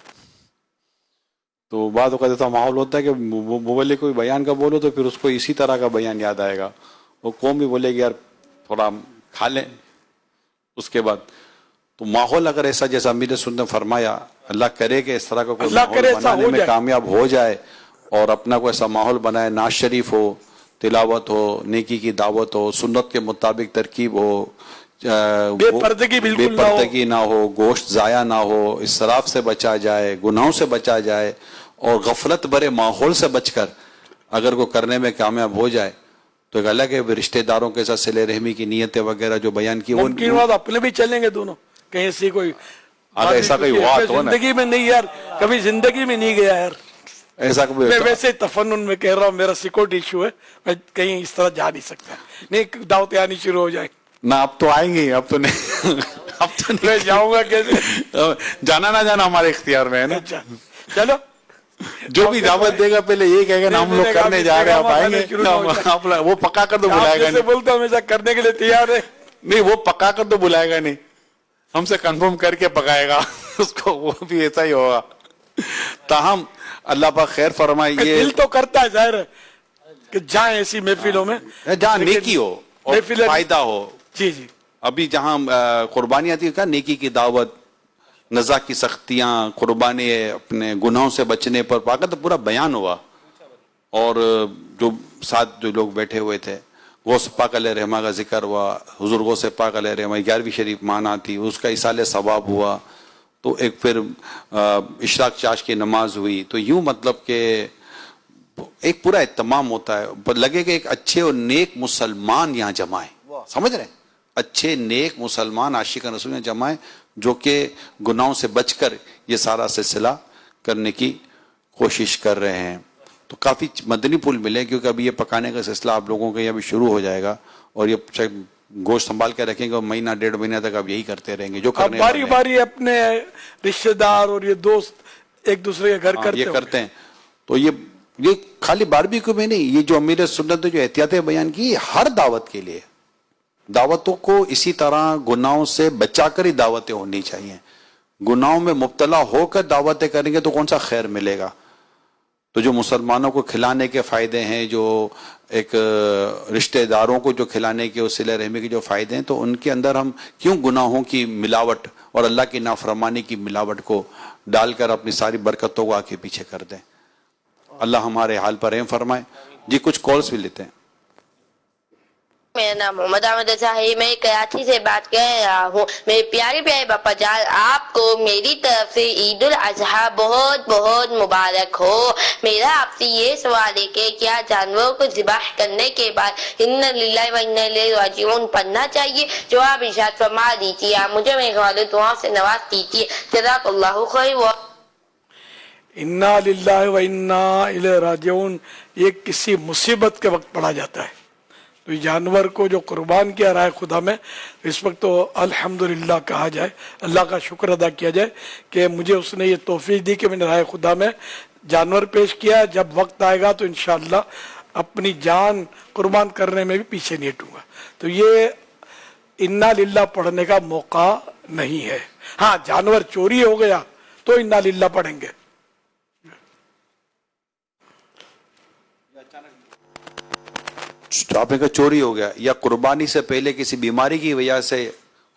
تو بعض اوقات ایسا ماحول ہوتا ہے کہ مبلغ کوئی بیان کا بولو تو پھر اس کو اسی طرح کا بیان یاد آئے گا. وہ قوم بھی بولے گی یار تھوڑا کھا لیں. اس کے بعد تو ماحول اگر ایسا جیسا امیر سنت نے فرمایا، اللہ کرے کہ اس طرح کا کوئی ماحول بنانے میں کامیاب ہو جائے اور اپنا کوئی ایسا ماحول بنائے، نعت شریف ہو، تلاوت ہو، نیکی کی دعوت ہو، سنت کے مطابق ترکیب ہو، بے پردگی نہ ہو، گوشت ضائع نہ ہو، اسراف سے بچا جائے، گناہوں سے بچا جائے، اور غفلت بھرے ماحول سے بچ کر اگر کو کرنے میں کامیاب ہو جائے تو ایک الگ ہے. رشتہ داروں کے ساتھ صلہ رحمی کی نیتیں وغیرہ جو بیان کی، ممکن بات اپنے بھی چلیں گے دونوں کہیں سے کوئی اگر ایسا کوئی ہوا تو زندگی میں نہیں یار، کبھی زندگی میں نہیں گیا یار. ایسا میں ویسے تفنن میں کہہ رہا ہوں، میرا سیکورٹی ایشو ہے، میں کہیں اس طرح جا نہیں سکتا. نہیں دعوتیں آنی شروع ہو جائیں نہ، اب تو آئیں گے، اب تو نہیں، اب تو میں جاؤں گا کیسے؟ جانا نہ جانا ہمارے اختیار میں ہے نا. چلو جو بھی دعوت دے گا پہلے یہ کہے گا نا ہم لوگ کرنے جا رہے ہیں، آپ آئیں گے. وہ پکا کر تو بلائے گا نہیں. بولتا ہوں ہمیشہ کرنے کے لیے تیار ہے. نہیں وہ پکا کر تو بلائے گا نہیں، ہم سے کنفرم کر کے پکائے گا اس کو، وہ بھی ایسا ہی ہوگا. تاہم اللہ پاک خیر فرمائے. یہ دل تو کرتا ہے ظاہر ہے کہ جائیں ایسی محفلوں میں جہاں نیکی ہو اور فائدہ ہو. جی جی. ابھی جہاں قربانی آتی ہے، نیکی کی دعوت، نزا کی سختیاں، قربانی اپنے گناہوں سے بچنے پر باقاعدہ پورا بیان ہوا. اور جو ساتھ جو لوگ بیٹھے ہوئے تھے، غوث پاک علیہ رحمہ کا ذکر ہوا، حضور غوث پاک علیہ رحمہ 11ویں شریف مانا تھی، اس کا ایصال ثواب ہوا. تو ایک پھر اشراق چاش کی نماز ہوئی. تو یوں مطلب کہ ایک پورا اہتمام ہوتا ہے. لگے کہ ایک اچھے اور نیک مسلمان یہاں جمع ہے، سمجھ رہے ہیں، اچھے نیک مسلمان عاشق رسول یہاں جمع ہے، جو کہ گناہوں سے بچ کر یہ سارا سلسلہ کرنے کی کوشش کر رہے ہیں. تو کافی مدنی پھول ملے، کیونکہ ابھی یہ پکانے کا سلسلہ آپ لوگوں کے یہ ابھی شروع ہو جائے گا، اور یہ گوشت سنبھال کے رکھیں گے، مہینہ ڈیڑھ مہینہ تک اب یہی کرتے رہیں گے. جو کرنے باری باری اپنے رشتہ دار اور یہ دوست ایک دوسرے کے گھر کرتے ہیں. تو یہ خالی باربیکیو میں نہیں، یہ جو امیر سنت نے جو احتیاطیں بیان کی، ہر دعوت کے لیے، دعوتوں کو اسی طرح گناہوں سے بچا کر ہی دعوتیں ہونی چاہیے. گناہوں میں مبتلا ہو کر دعوتیں کریں گے تو کون سا خیر ملے گا. تو جو مسلمانوں کو کھلانے کے فائدے ہیں، جو ایک رشتہ داروں کو جو کھلانے کے صلہ رحمی کے جو فائدے ہیں، تو ان کے اندر ہم کیوں گناہوں کی ملاوٹ اور اللہ کی نافرمانی کی ملاوٹ کو ڈال کر اپنی ساری برکتوں کو آگے پیچھے کر دیں. اللہ ہمارے حال پر رحم فرمائے. جی کچھ کالز بھی لیتے ہیں. میرا نام محمد احمد ہے، میں کراچی سے بات کر رہا ہوں. میرے پیارے پیارے باپا جان، آپ کو میری طرف سے عید الاضحیٰ بہت بہت مبارک ہو. میرا آپ سے یہ سوال ہے کہ کیا جانوروں کو ذبح کرنے کے بعد انا للہ و انا الیہ راجعون پڑھنا چاہیے؟ جو آپ ارشاد فرما دیجیے. آپ مجھے میرے والد دعا سے نواز دیجیے. جزاک اللہ خیر. انا للہ و انا الیہ راجعون یہ کسی مصیبت کے وقت پڑھا جاتا ہے. تو جانور کو جو قربان کیا رائے خدا میں، اس وقت تو الحمدللہ کہا جائے، اللہ کا شکر ادا کیا جائے کہ مجھے اس نے یہ توفیق دی کہ میں نے رائے خدا میں جانور پیش کیا. جب وقت آئے گا تو انشاءاللہ اپنی جان قربان کرنے میں بھی پیچھے نہیں ہٹوں گا. تو یہ انا للہ پڑھنے کا موقع نہیں ہے. ہاں جانور چوری ہو گیا تو انا للہ پڑھیں گے. آپ نے کہا چوری ہو گیا، یا قربانی سے پہلے کسی بیماری کی وجہ سے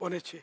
6:45।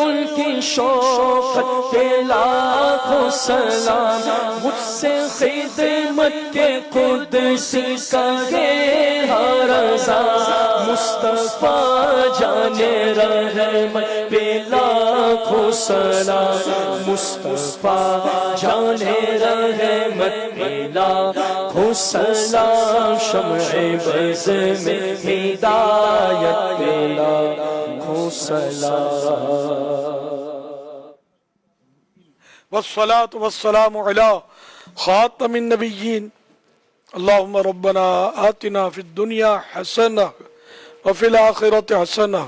رسول کی شوقت پہ لاکھوں سلام، مجھ سے خدمت کے قدس کا یہ رضا، مصطفیٰ جانے رحمت پہ لاکھوں سلام، مصطفیٰ جانے رحمت پہ لاکھوں سلام، شمع بز میں ہدایت پہ لاکھوں سلام۔ والصلاة والسلام على خاتم النبيين اللهم ربنا آتنا في الدنيا حسنة وفي الآخرة حسنة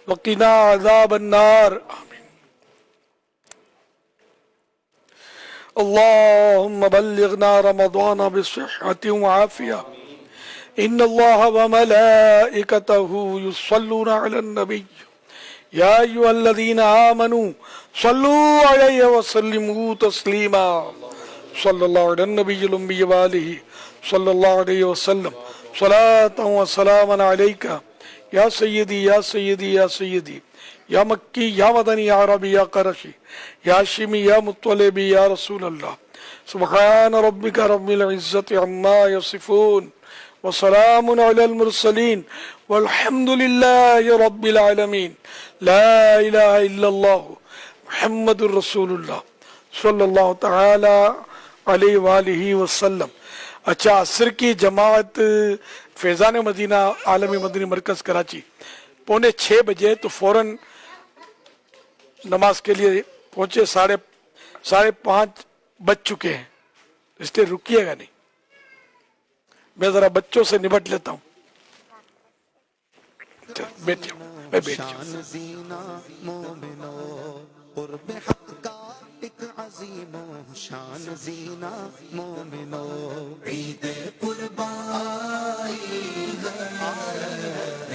وقنا عذاب النار آمين۔ اللهم بلغنا رمضان بصحة وعافية، إن الله وملائكته يصلون على النبي يا أيها الذين آمنوا صلوا عليه وسلموا تسليما، صلى الله على النبي الأمي وآله صلى الله عليه وسلم، صلاة وسلاما عليك يا سيدي يا سيدي يا سيدي، يا مكي يا مدني يا عربي يا قرشي يا هاشمي يا مطلبي يا رسول الله، سبحان ربك رب العزة عما يصفون وسلام على المرسلين والحمد لله رب العالمين، لا إله إلا الله محمد رسول اللہ صلی اللہ تعالی علیہ وآلہ وسلم۔ اچھا، عصر کی جماعت فیضان مدینہ عالمی مدنی مرکز کراچی 4:45 بجے تو فوراً نماز کے لیے پہنچے، 4:30 بج چکے ہیں، اس لیے رکیے گا نہیں، میں ذرا بچوں سے نمٹ لیتا ہوں۔ بیٹھ جاؤ، میں بیٹھ جاؤں۔ قرب حق کا ایک عظیم و شان زینہ مومنو، عید قربائی ہے،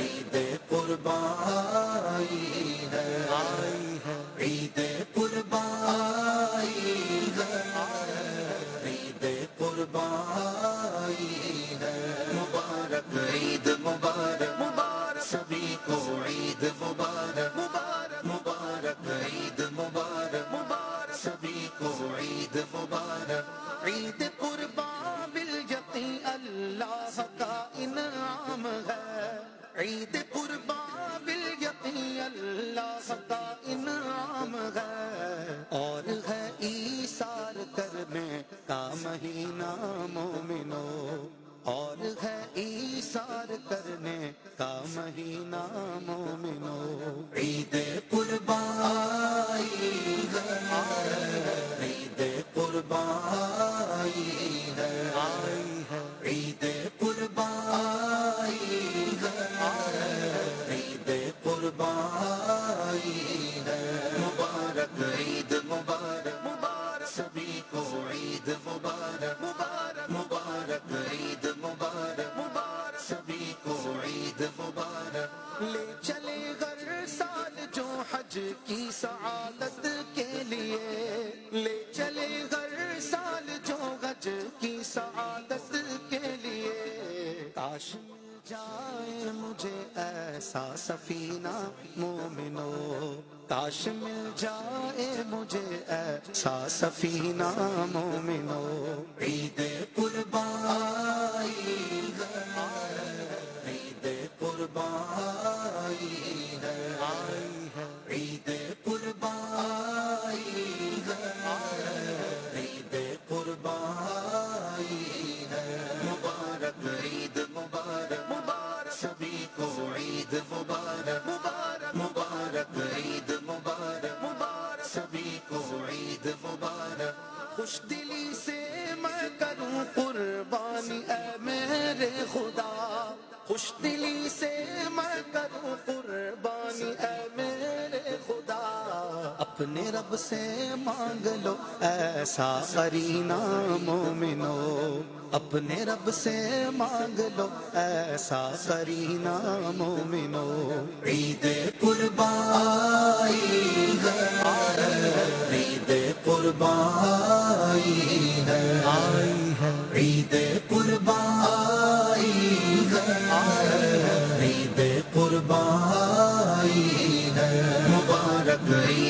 عید قربائی ہے، عید قربائی ہے، عید قربائی ہے، مبارک عید مبارک، مبارک سبھی کو عید مبارک، مبارک مبارک عید مبارک، مبارک سبھی کو عید مبارک، عید قربان بالیقین اللہ کا انعام ہے، عید قربان بالیقین اللہ کا انعام ہے، اور ہے ایثار کرنے کا مہینہ مومنو، اور ہے ایثار کرنے کا مہینہ مومنو، عید قربائی ہے، عید قربائی ہے، عید قربائی ہے، عید قربائی ہے، مبارک عید مبارک، مبارک سبھی کو عید مبارک، مبارک مبارک عید مبارک، مبارک سبھی کو عید مبارک، لے چلے ہر سال جو حج کی سعادت کے لیے، لے چلے ہر سال جو حج کی سعادت کے لیے، کاش مل جائے مجھے ایسا سفینہ مومنو، کاش مل جائے مجھے ایسا سفینہ مومنو، عید قربائی ہے، عید قربائی ہے، عید قربائی ہے، عید قربائی ہے، مبارک عید مبارک، مبارک سبھی کو عید مبارک، مبارک مبارک عید مبارک، مبارک سبھی کو عید مبارک، خوش دلی سے میں کروں قربانی اے میرے خدا، خوش دلی سے میں کروں قربانی اے میرے خدا، اپنے رب سے مانگ لو ایسا قرینہ مومنو، اپنے رب سے مانگ لو ایسا قرینہ مومنو، عید قربائی ہے، عید قربائی ہے، عید قربائی ہے، عید قربائی ہے، مبارک عید